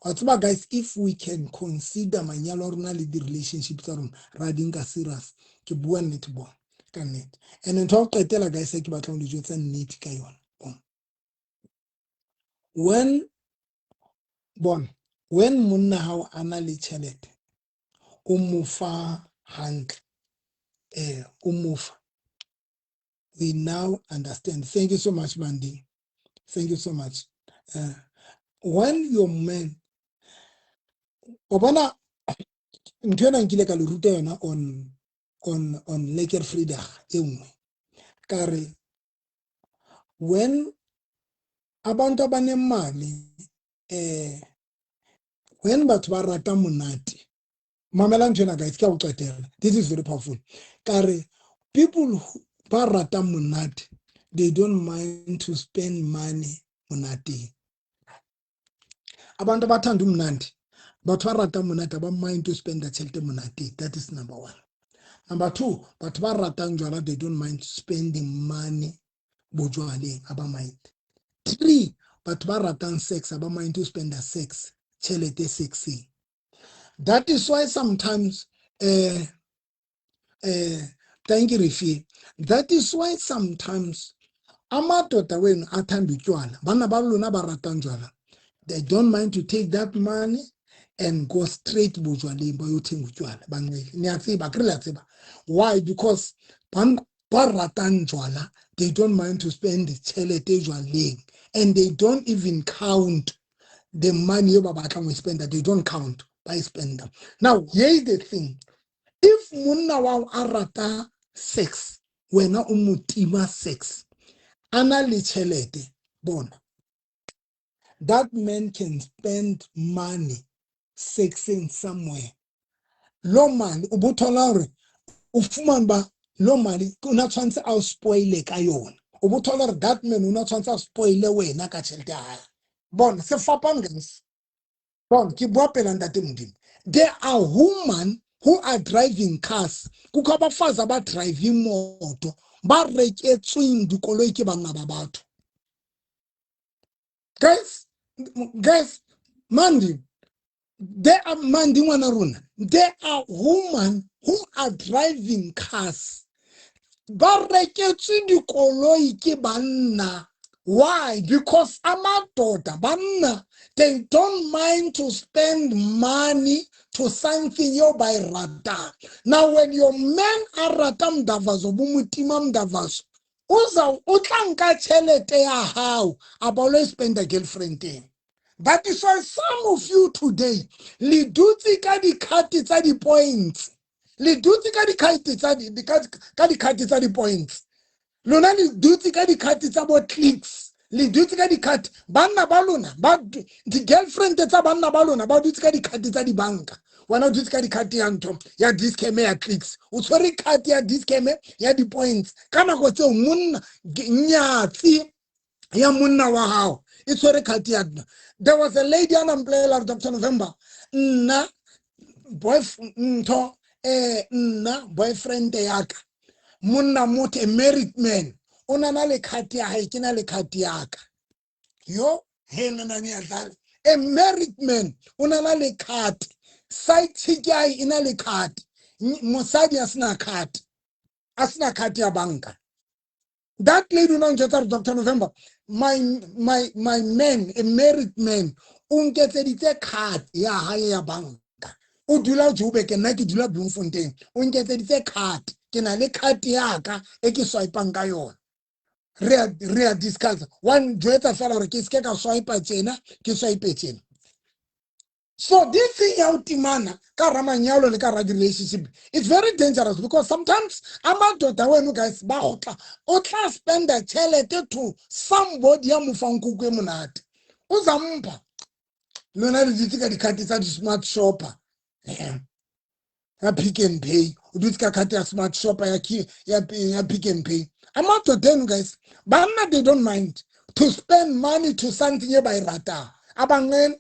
Wa guys, if we can consider manyalo a rona le di-relationship tsa rona ra di nka serious ke bua nnete bona ka nnete and ntho ya go qetela guys ke batlang le jwetsa nnete ka yona when monna hao a na le tjhelete o mo fa hantle o mo fa we now understand. Thank you so much Bandi, thank you so much when your man o bona ntho ena nkile ka le ruta yona on Lekker Friday e nngwe ka re when abantu abanemali when batho ba rata monate mamela ntho ena guys ke a go qetela this is very powerful ka re people who ba rata monate they don't mind to spend money monate abantu abathanda umnandi batho ba rata monate ba mind to spend tjhelete monate that is number one. Number 2, but ba ratang jwala, they don't mind spending money bojwaleng, aba mind. 3, but ba ratang sex, aba mind to spend the sex, chelete sexy. That is why sometimes, thank you, Rifi. That is why sometimes, amadoda wenu athanda utywala, bana balona baratang jwala, they don't mind to take that money and go straight bojwaleng bayothenga utywala bancele. Niyatsiba akrilatsiba. Why? Because ba ratang jwala, they don't mind to spend chelete jwaleng, and they don't even count the money we spend, that they don't count by spend them. Now, here's the thing. If muna wa arata sex, wena umutima sex, ana lichelete, bona, that man can spend money sexing somewhere. Lo mali, ubutolare, ufuman ba, lo mali, una chance au spoile kayon. Ubutolare, that man una chance au spoile we na kachelete haya. Bon, se fapan guys. There are women who are driving cars. Kukho abafazi abadrive imoto baretyetswini dikoloi ke banna ba batho. Guys, mandi, there are mandi ngwana rona. There are women who are driving cars baretyetswe dikoloi ke banna. Why? Because amadoda banna, they don't mind to spend money to something yo by rata. Now when your men are rata mdavazo, bumutima mdavazo, uza utlanka chelete ya how about spend a girlfriend thing. That is why some of you today, liduti kadi kati tadi points. Liduti kadi kati tadi points. Lona li duty ka di kati tsa bo clicks, li duty ka di kati banna ba lona ba di girlfriend tsa banna ba lona ba duty ka di kati tsa di banka, wana duty ka di kati ya ntho ya discount ya clicks, o tshwere kati ya discount ya di points kana go tse monna nyatsi ya monna wa hao e tshwere kati ya. There was a lady unemployed of Dr. November, nna boyfriend yaka monna motho, a married man, una na le khati ya hae ke na le khati yaka. Yo he nna ni adlala, a married man una na le khati, side chick ya ina le khati, mosadi asina khati ya banka. That lady una njeta Dr. November, my man, a married man, unketseditse khati ya hae ya banka. O dula Joburg ke nna ke dula Bloemfontein, unketseditse khati, ke na le khati yaka e ke swipang ka yona. Re a discuss one joetsa fela gore ke ske ka swipe tsena ke swipe tsena. So this thing ya utimana ka ramanyalo le ka ra relationship, it's very dangerous, because sometimes amadoda wenu guys ba gotla o tla spend a chelete to somebody ya mofang kukwe monate o zampa lona le ditika dikhati tsa di smart shopper ya Pick and Pay, udutska kati ya smart shopper ya Pick and Pay. I'm not to them guys, but they don't mind to spend money to something by rata. Abangen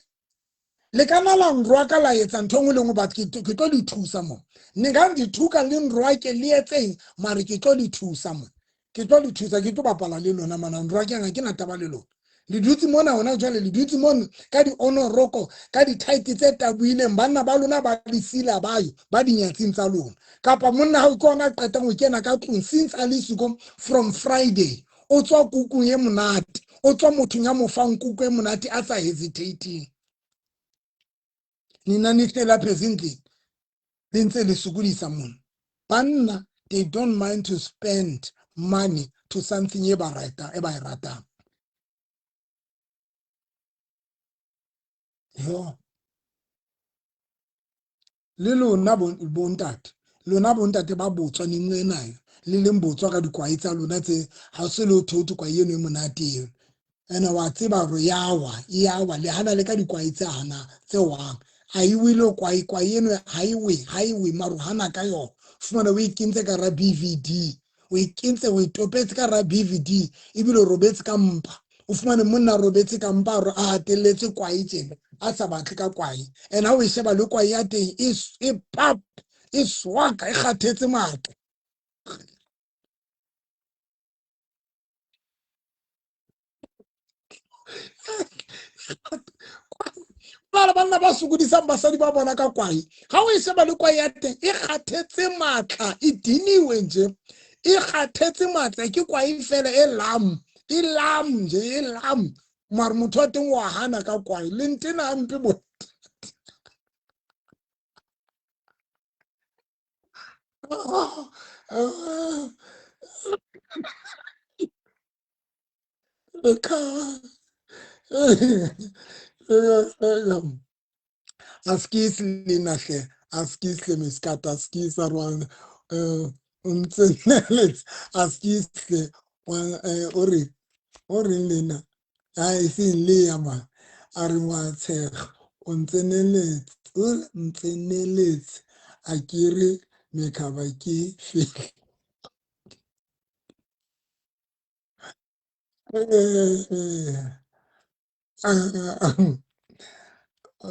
le kana la nrwaka la etsa ntho ngwe le ngwe bat ke tlo di thusa mo. Nka di thuka le nrwake le etseng mare ke tlo di thusa mo. Ke tlo di thusa ke tlo bapala le lona mana nrwake nga ke na taba le lona. Le dutse mona hona jwale le dutse mona ka di onoroko ka di tight tse tabuileng banna ba lona ba di sila bayo ba di nyatsing tsa lona kapa monna ha o kona qeta go kena ka tlong since a lesuko from Friday o tswa kuku ye monate o tswa motho ya mofang kuku ye monate a sa hesitating nina ni tlela presently le ntse le sukudisa mona banna they don't mind to spend money to something e ba ratang. Yo. Le lona bontate ba botswa ni nngwe nayo le leng botswa ka dikwai tsa lona tse ha se le thotho kwa yeno e monate eo ene wa tseba ro yawa le hana le ka dikwai tse hana tse wang a e wile kwai eno highway maro hana ka yo fumana o ikintse ka ra BVD o ikintse o itopetse ka ra BVD ebile robetse ka mpa o fumane monna robetse ka mpa ro a hatelletse kwai tsena a sa batle ka kwai and ha o sheba le kwai ya teng is e pap e swaka e kgathetse matla bana banna ba sokodisang basadi ba bona ka kwai ga o e sheba le kwai ya teng e kgathetse matla e diniwe nje e kgathetse matla ke kwai fela e lam nje e lam mara motho wa teng wa hana ka kwai le ntena mpe bo Askis linahle, askis le miskat, askis arwan, untsenelet, askis le, ori lina, ay sin liyama, arwa tseg, untsenelet, akiri mekabaki fik.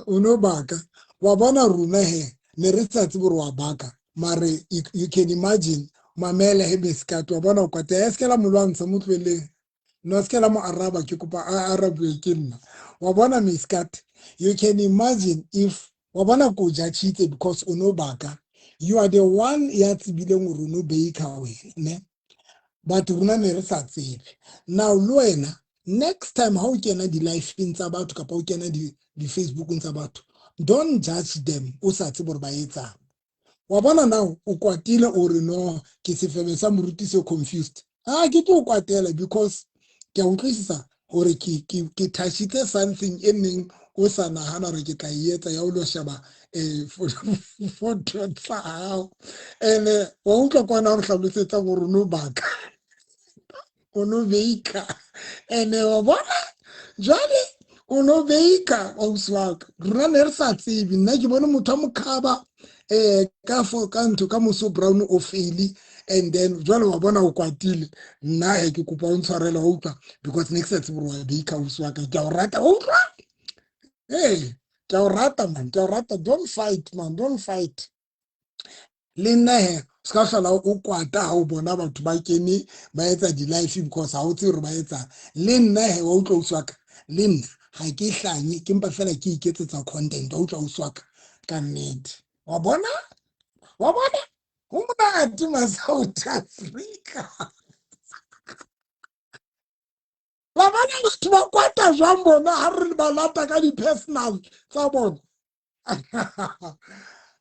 Unobaka wa bona runa he ne re sa tsebe re wa baka mare you can imagine mamele he beskat wa bona kwa te eskela molwantsha mo tlweleng no eskela mo araba ke kopa arabu ke nna wa bona miskat you can imagine if wa bona ko ja chite because unobaka you are the one ya tsibileng gore no baker we ne but runa ne re sa tsebe now le wena next time how kena di life tsa batho kapa o kena di Facebook tsa batho don't judge them o sa tsebe gore ba etsa wa bona now o kwatile o re no ke sefebe sa moruti se confused ke tlo kwatela because ke a utlwisisa gore ke touchite something e neng o sa nagana re ke tla etsa ya o lo sheba photo tsa hao ene wa utlwa kwana re hlalosetsa gore no baka ono veika ene wa bona jwale ono veika ausi wa ka rona ne re sa tsebe nna ke bone motho a mokhaba ka ntho ka moso brown o faili and then jwale wa bona o kwatile nna ke kopa o ntshwarela wa utlwa because next time re wa veika ausi wa ka ke a o rata wa utlwa ke a o rata man ke a o rata don't fight man don't fight le nna he ska hlola o kwata ha o bona batho ba kene ba etsa di-life because ha o tse gore ba etsa le nna he wa utlwa uswaka le nna ga ke hlanye ke mpa fela ke iketsetsa content wa utlwa uswaka ka nnete wa bona go monate ma South Africa ba bona batho ba kwata jwang bona ha re ba lata ka di-personal tsa bona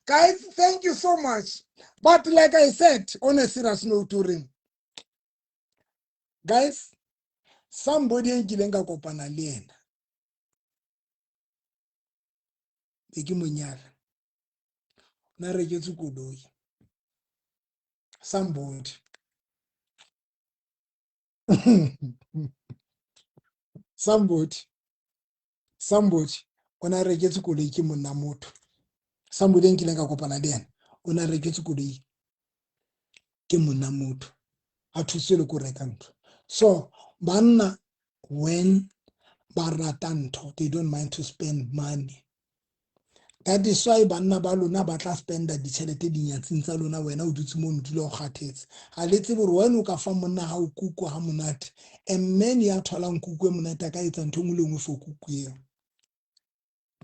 guys, thank you so much. But like I said, on a serious note, guys, somebody in Gilenga kopana le ena. Eki monyala. Na reketse koloi. Somebody. Somebody. Ona reketse koloi ke monna motho. Somebody in Gilenga kopana le ena. Ona reketse koloi ke monna motho. A thuse le ko reka ntho. So, banna when ba rata ntho, they don't mind to spend money. That is why banna ba lona ba tla spenda ditšhelete dinyatsing tsa lona wena o dutse mo o dule o kgathetse ga le tsebe gore wena o ka fa monna ga o kuku ga monate man ya tholang kuku e monate a ka etsa ntho ngwe le ngwe for kuku eo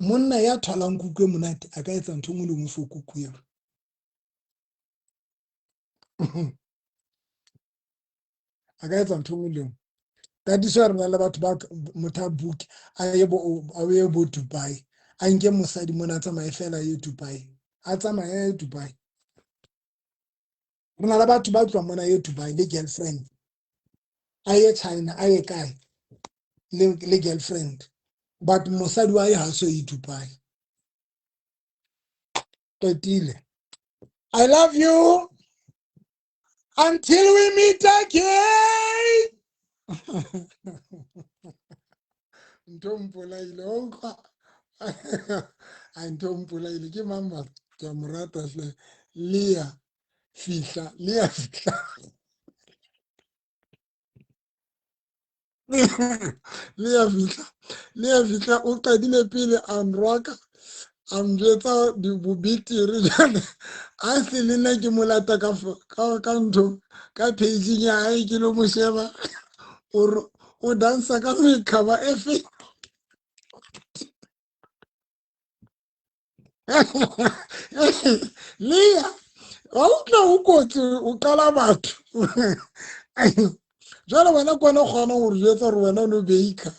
monna ya tholang kuku e monate a ka etsa ntho ngwe le ngwe for kuku eo a ka etsa ntho ngwe le ngwe that is why re na le batho ba motho a book a ye bo Dubai a nke mosadi mona a tsamaye fela ye Dubai a tsamaya ye Dubai re na le batho ba tloa mona ye Dubai le girlfriend a ye China a ye kae le girlfriend but mosadi wa ye ha so ye Dubai qetile I love you until we meet again ntompolaile onkwa a ntompolaile ke mama ke mo rata hle Lia fihla Lia fihla o qadile pele a nrwaka Amjetsa di bobitiri jana a se le nna ke mo lata ka ntho ka page ya hae ke lo mo sheba o dansa ka mekhaba e fe Leya wa utlwa o kotsi o qala batho jwale wena kwana o kgona go re jetsa gore wena o no beika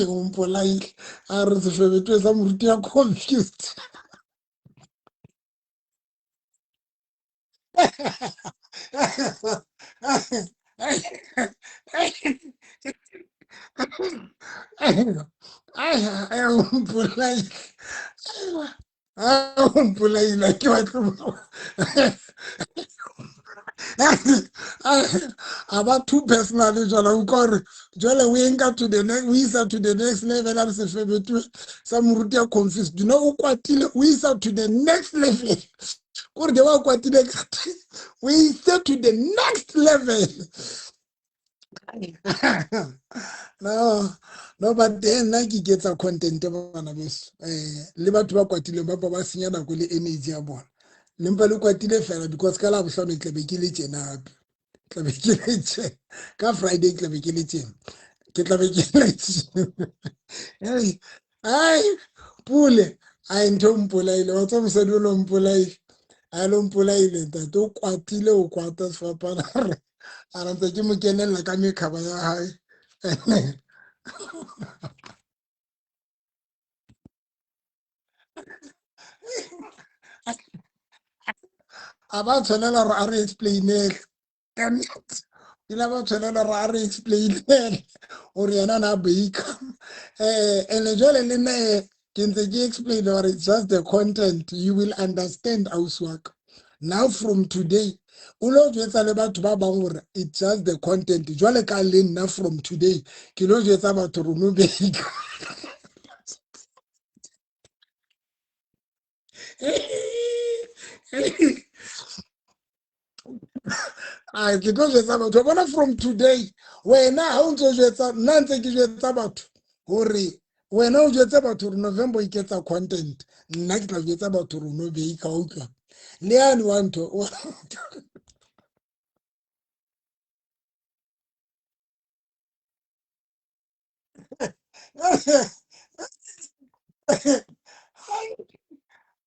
o mpolaile a re sefebetwe sa moruti ya confused umpolaile umpolaile ke batlo about too personally jwala o kore jwale we nka to the next we isa to the next level a se febetwe sa moruti ya confused do know o kwatile we isa to the next level kore de wa kwatile we isa to the next level no but then nna ke getsa content bana beso le batho ba kwatile ba senya nako le energy ya bona le mpa le kwatile fela because ka la bohlano e tlabe ke le tjena hape tlabe ke le tjena ka Friday tlabe ke le tjena ke tlabe ke le tjena ai pule ai ntho mpolaile wa tsa mosadi o lo mpolaile a lo mpolaile ntate o kwatile o kwata sefapana a rantse ke mo kenella ka mekhaba ya hae a ba tshwanela gore a re explainele ila ba tshwanela gore a re explainele gore yena na beika ene jwale le nna ke ntse ke explain gore it's just the content you will understand ausi waka now from today o lo jwetsa le batho ba bang gore it's just the content jwale ka le nna from today ke lo jwetsa batho re no beika a ke tlo jwetsa batho bona from today wena ha o ntse jwetsa nna ntse ke jwetsa batho gore wena o jwetsa batho gore November e ketsa content nna ke tla jwetsa batho gore no beika o utlwa le yani wa ntho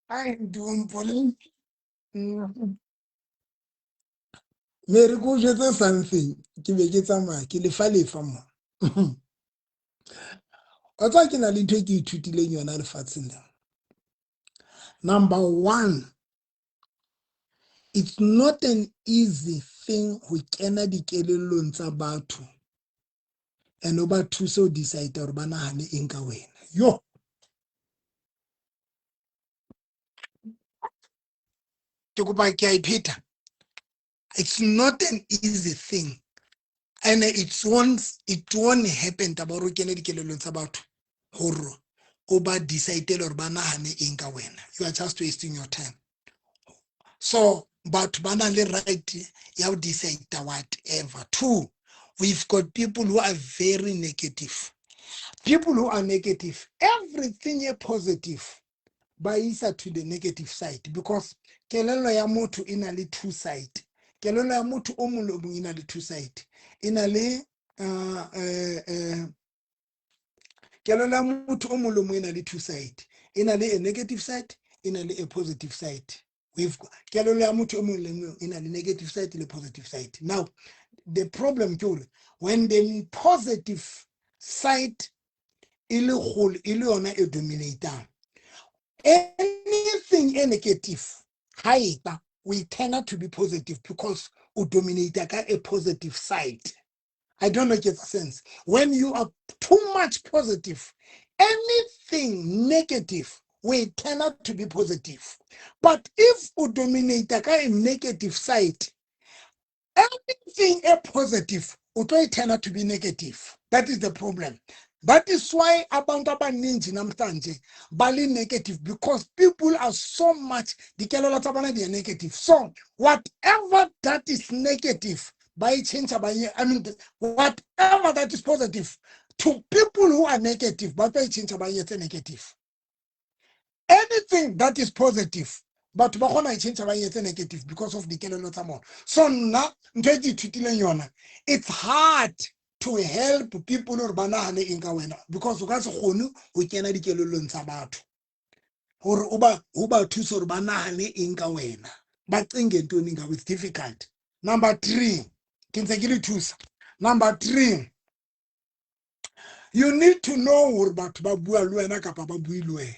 ai dumpole mere go jwetsa something ke be ke tsamaya ke lefa mo wa tsa ke na le ntho e ke ithutileng yona lefatsheng le number 1 it's not an easy thing go kena dikelellong tsa batho and o ba thuse o decide gore ba nagane eng ka wena yo ke kopa ke a ipheta it's not an easy thing and it won't happen taba gore o kene dikelellong tsa batho gore o ba decide gore ba nagane eng ka wena you are just wasting your time so batho ba na le right ya go decide whatever. 2, we've got people who are very negative. People who are negative, everything is positive ba isa to the negative side because kelelo ya motho ina le two side. Kelelo ya motho o mong le mong ina le two side. Ina le kelelo ya motho o mong le mong ina le two side. Ina le a negative side, ina le a positive side. We've kelelo ya motho o mong le mong ina le negative side le positive side. Now the problem is when the positive side ile gol ile yona e dominator anything negative haita we turn out to be positive because we dominate a positive side. I don't know if it makes sense. When you are too much positive, anything negative will turn out to be positive. But if we dominate a negative side, anything a positive will turn out to be negative. That is the problem. That is why abantu abaningi namhlanje bali negative because people are so much they are negative. So whatever that is negative, by change I mean whatever that is positive, to people who are negative, but they change about negative. Anything that is positive, but bakona change about negative because of the kelelo tsa mona. So now, it's hard to help people who are banana in Kawena because uka se khone o kena dikelelong tsa batho. Hore uba thuso hore banane eng ka wena. Ba cinge ntoni ngawe, it's difficult. Number 3, ke ntse ke le thusa. Number 3, you need to know hore batho ba bua le wena kapa ba bui le wena.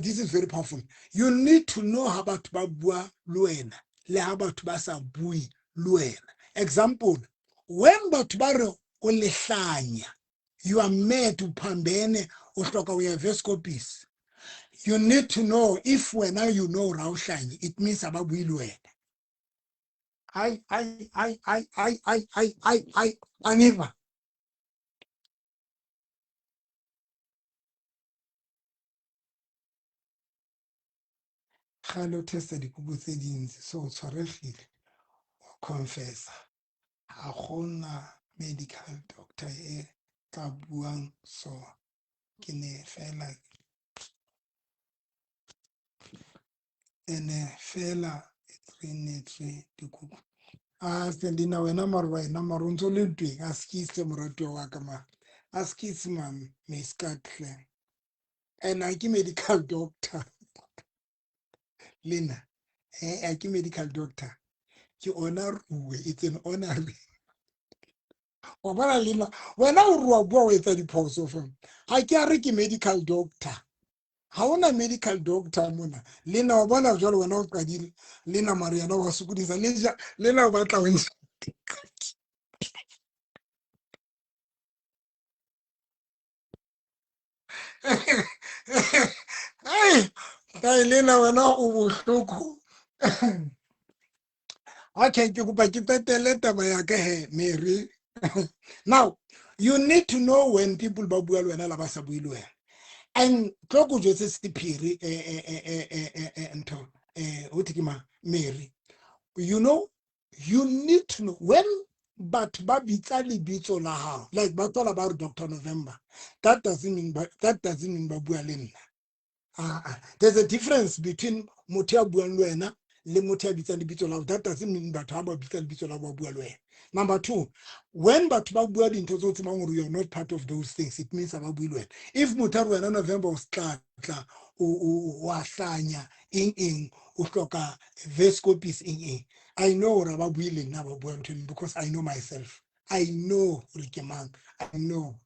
This is very powerful. You need to know how batho ba bua le wena le how batho ba sa bui le wena. Example, when batho ba re o lehlanya, you are mad to phambene o hloka o ya Vescopis. You need to know if when now you know Raushani, it means about Wilwe. I never. Hello, tested the Kubu settings, so sorry, confess. Ahona medical doctor, Kabuang, so kine fella, fella, trinity, the Kubu. Sendina wena marwa na marunzo le twing askise morato wa kama askise man miskatle and I medical doctor Lina I medical doctor ki honor it's an honor wabana Lina wena urwa bua with the pulse of him I carry medical doctor hauna medical doctor mona Lina wabana jolo wena ukadili Lina Mariana wasukudisa Lina ubatla wenza Hey, Lena wena ubuhlungu. Okay, ke kupa ke tetele taba ya ke he Mary. Now, you need to know when people ba bua le wena la ba sa bui le wena. And tloku jetse sephiri ntho utikima Mary. You know, you need to know when but ba bitsa lebitso la hao. Like ba tola ba Dr. November. That doesn't mean ba bua le nna. There's a difference between Mutia Buanluena, Le Mutia Bitsan. That doesn't mean that Haba Bitan Bitolabua. Number 2, when Batuba into Zotimangu, you're not part of those things, it means Ababuluen. If Mutaru and November was Tla, Wasanya, in Ukoka, Vescopis in. I know Rababuil never went to him because I know myself. I know Rikeman. I know.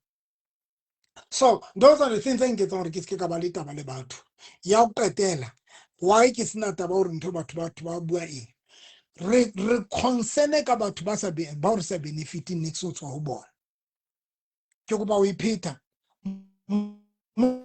So those are the things I get on Kiskabalita Balebatu. Yaukatela. Why is not about Ntobatuba? Reconcene about Tubasa be about benefiting next to a ball. Chokuba we Peter. Most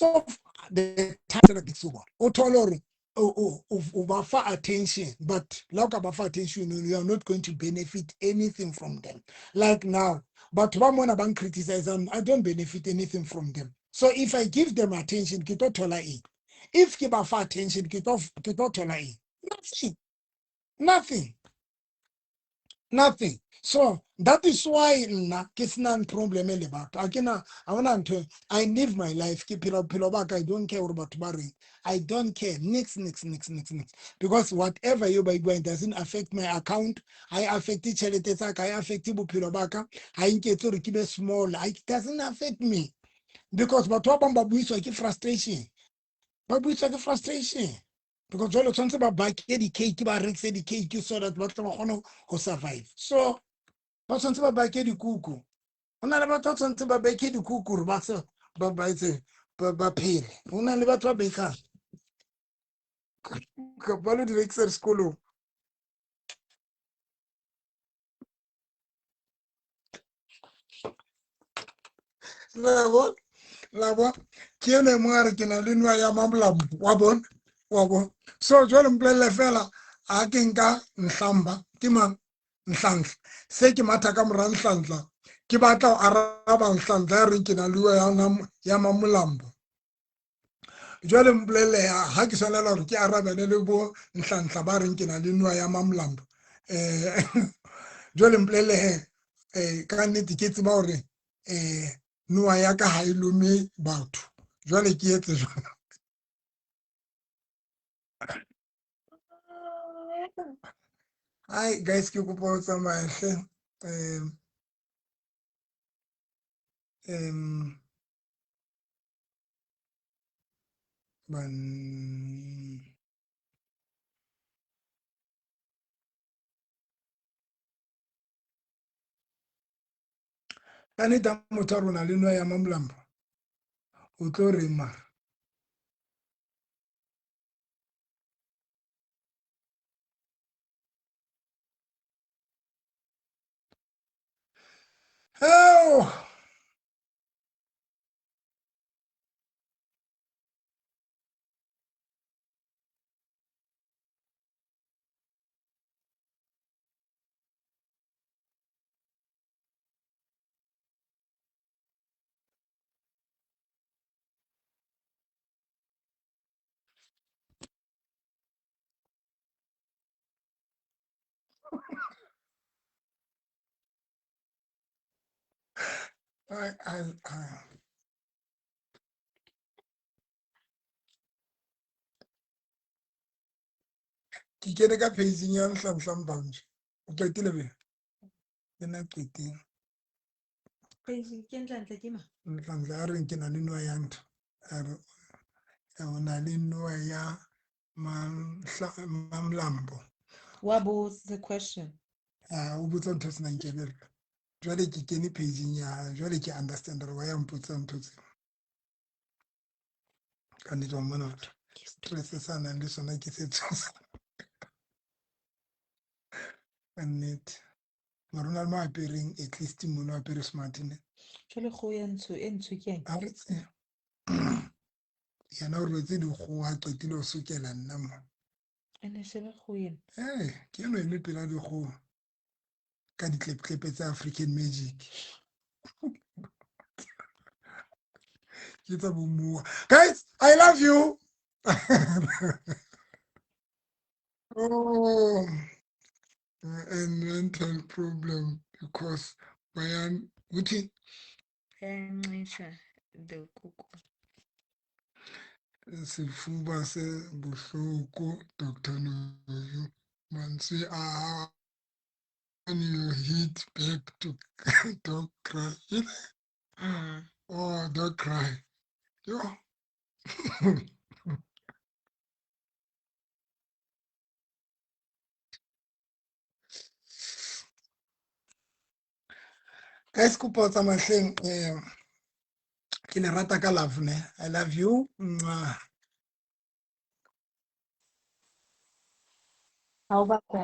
of the time that it's over. Otolori. Over attention, but like about attention, you are not going to benefit anything from them. Like now, but one more about criticize them, I don't benefit anything from them. So if I give them attention, kito tola e. If give a attention, kito tola e. Nothing. So that is why na kisnan problem about. I live my life. Keep it up, I don't care about Barry. I don't care. Next. Because whatever you buy going doesn't affect my account. I affect each other. I affect you Pilobaka. I get to keep it small. It doesn't affect me. Because but what babu is like frustration. Babu is like frustration. Because all the times about back the cake, the cake, so that what to survive. So what's on about back the cuckoo? Not about what's on about back the cuckoo, but by the pay. Only about what baker. Kabalo director school. Labo, kiene mwari kina linwa ya mamla wabon. So jole mplele fela akinka nhlamba kima nhlanhla se ke matha ka mora nhlanhla ke batla o araba nhlanhla ya re ke na liwa ya mamulambo jole mplele ha ke swanela hore ke arabane le bo nhlanhla ba reng ke na le nwa ya mamulambo jwale mpolelle he ka nnete ke tseba hore noa ya ka ha e lome batho jwale ke etse jwang hi guys ke kopa ho tsamaya hle ban ka nnete ha motho a rona le noa ya Mamlambo o tlo re mara oh I ke kene ka pageng ya Nhlanhla Mbanje o qetile be ke na qetile Nhlanhla a reng ke na le noa ya ntho a re o na le noa ya Mamlambo What was the question? o botsa ntho se nang kelello jwale ke kene pageng ya jwale ke understand hore wa ya mpotsa ntho tse ka nnete wa mona batho stress sa nang le sona ke se tshosa ka nnete mara o na le mo apereng at least mono apere smartne Jwale kgoho ya ntsho e ntsho ke eng? a re tse yena o rwetse dikgoho a qetile ho sokela nna mo Ene shebe kgoho ena. ke eno eme pela dikgoho ka ditleptlepe tsa African magic ke tsa bomuwa guys I love you oh and mental problem because bayan uthi Yancisha the kuku. sifuba se buhlungu Dr. Noyo mansi and you hit back to don't cry oh don't cry yo guys kopa o tsamahleng ke le rata ka love ne I love you mwah. How about that?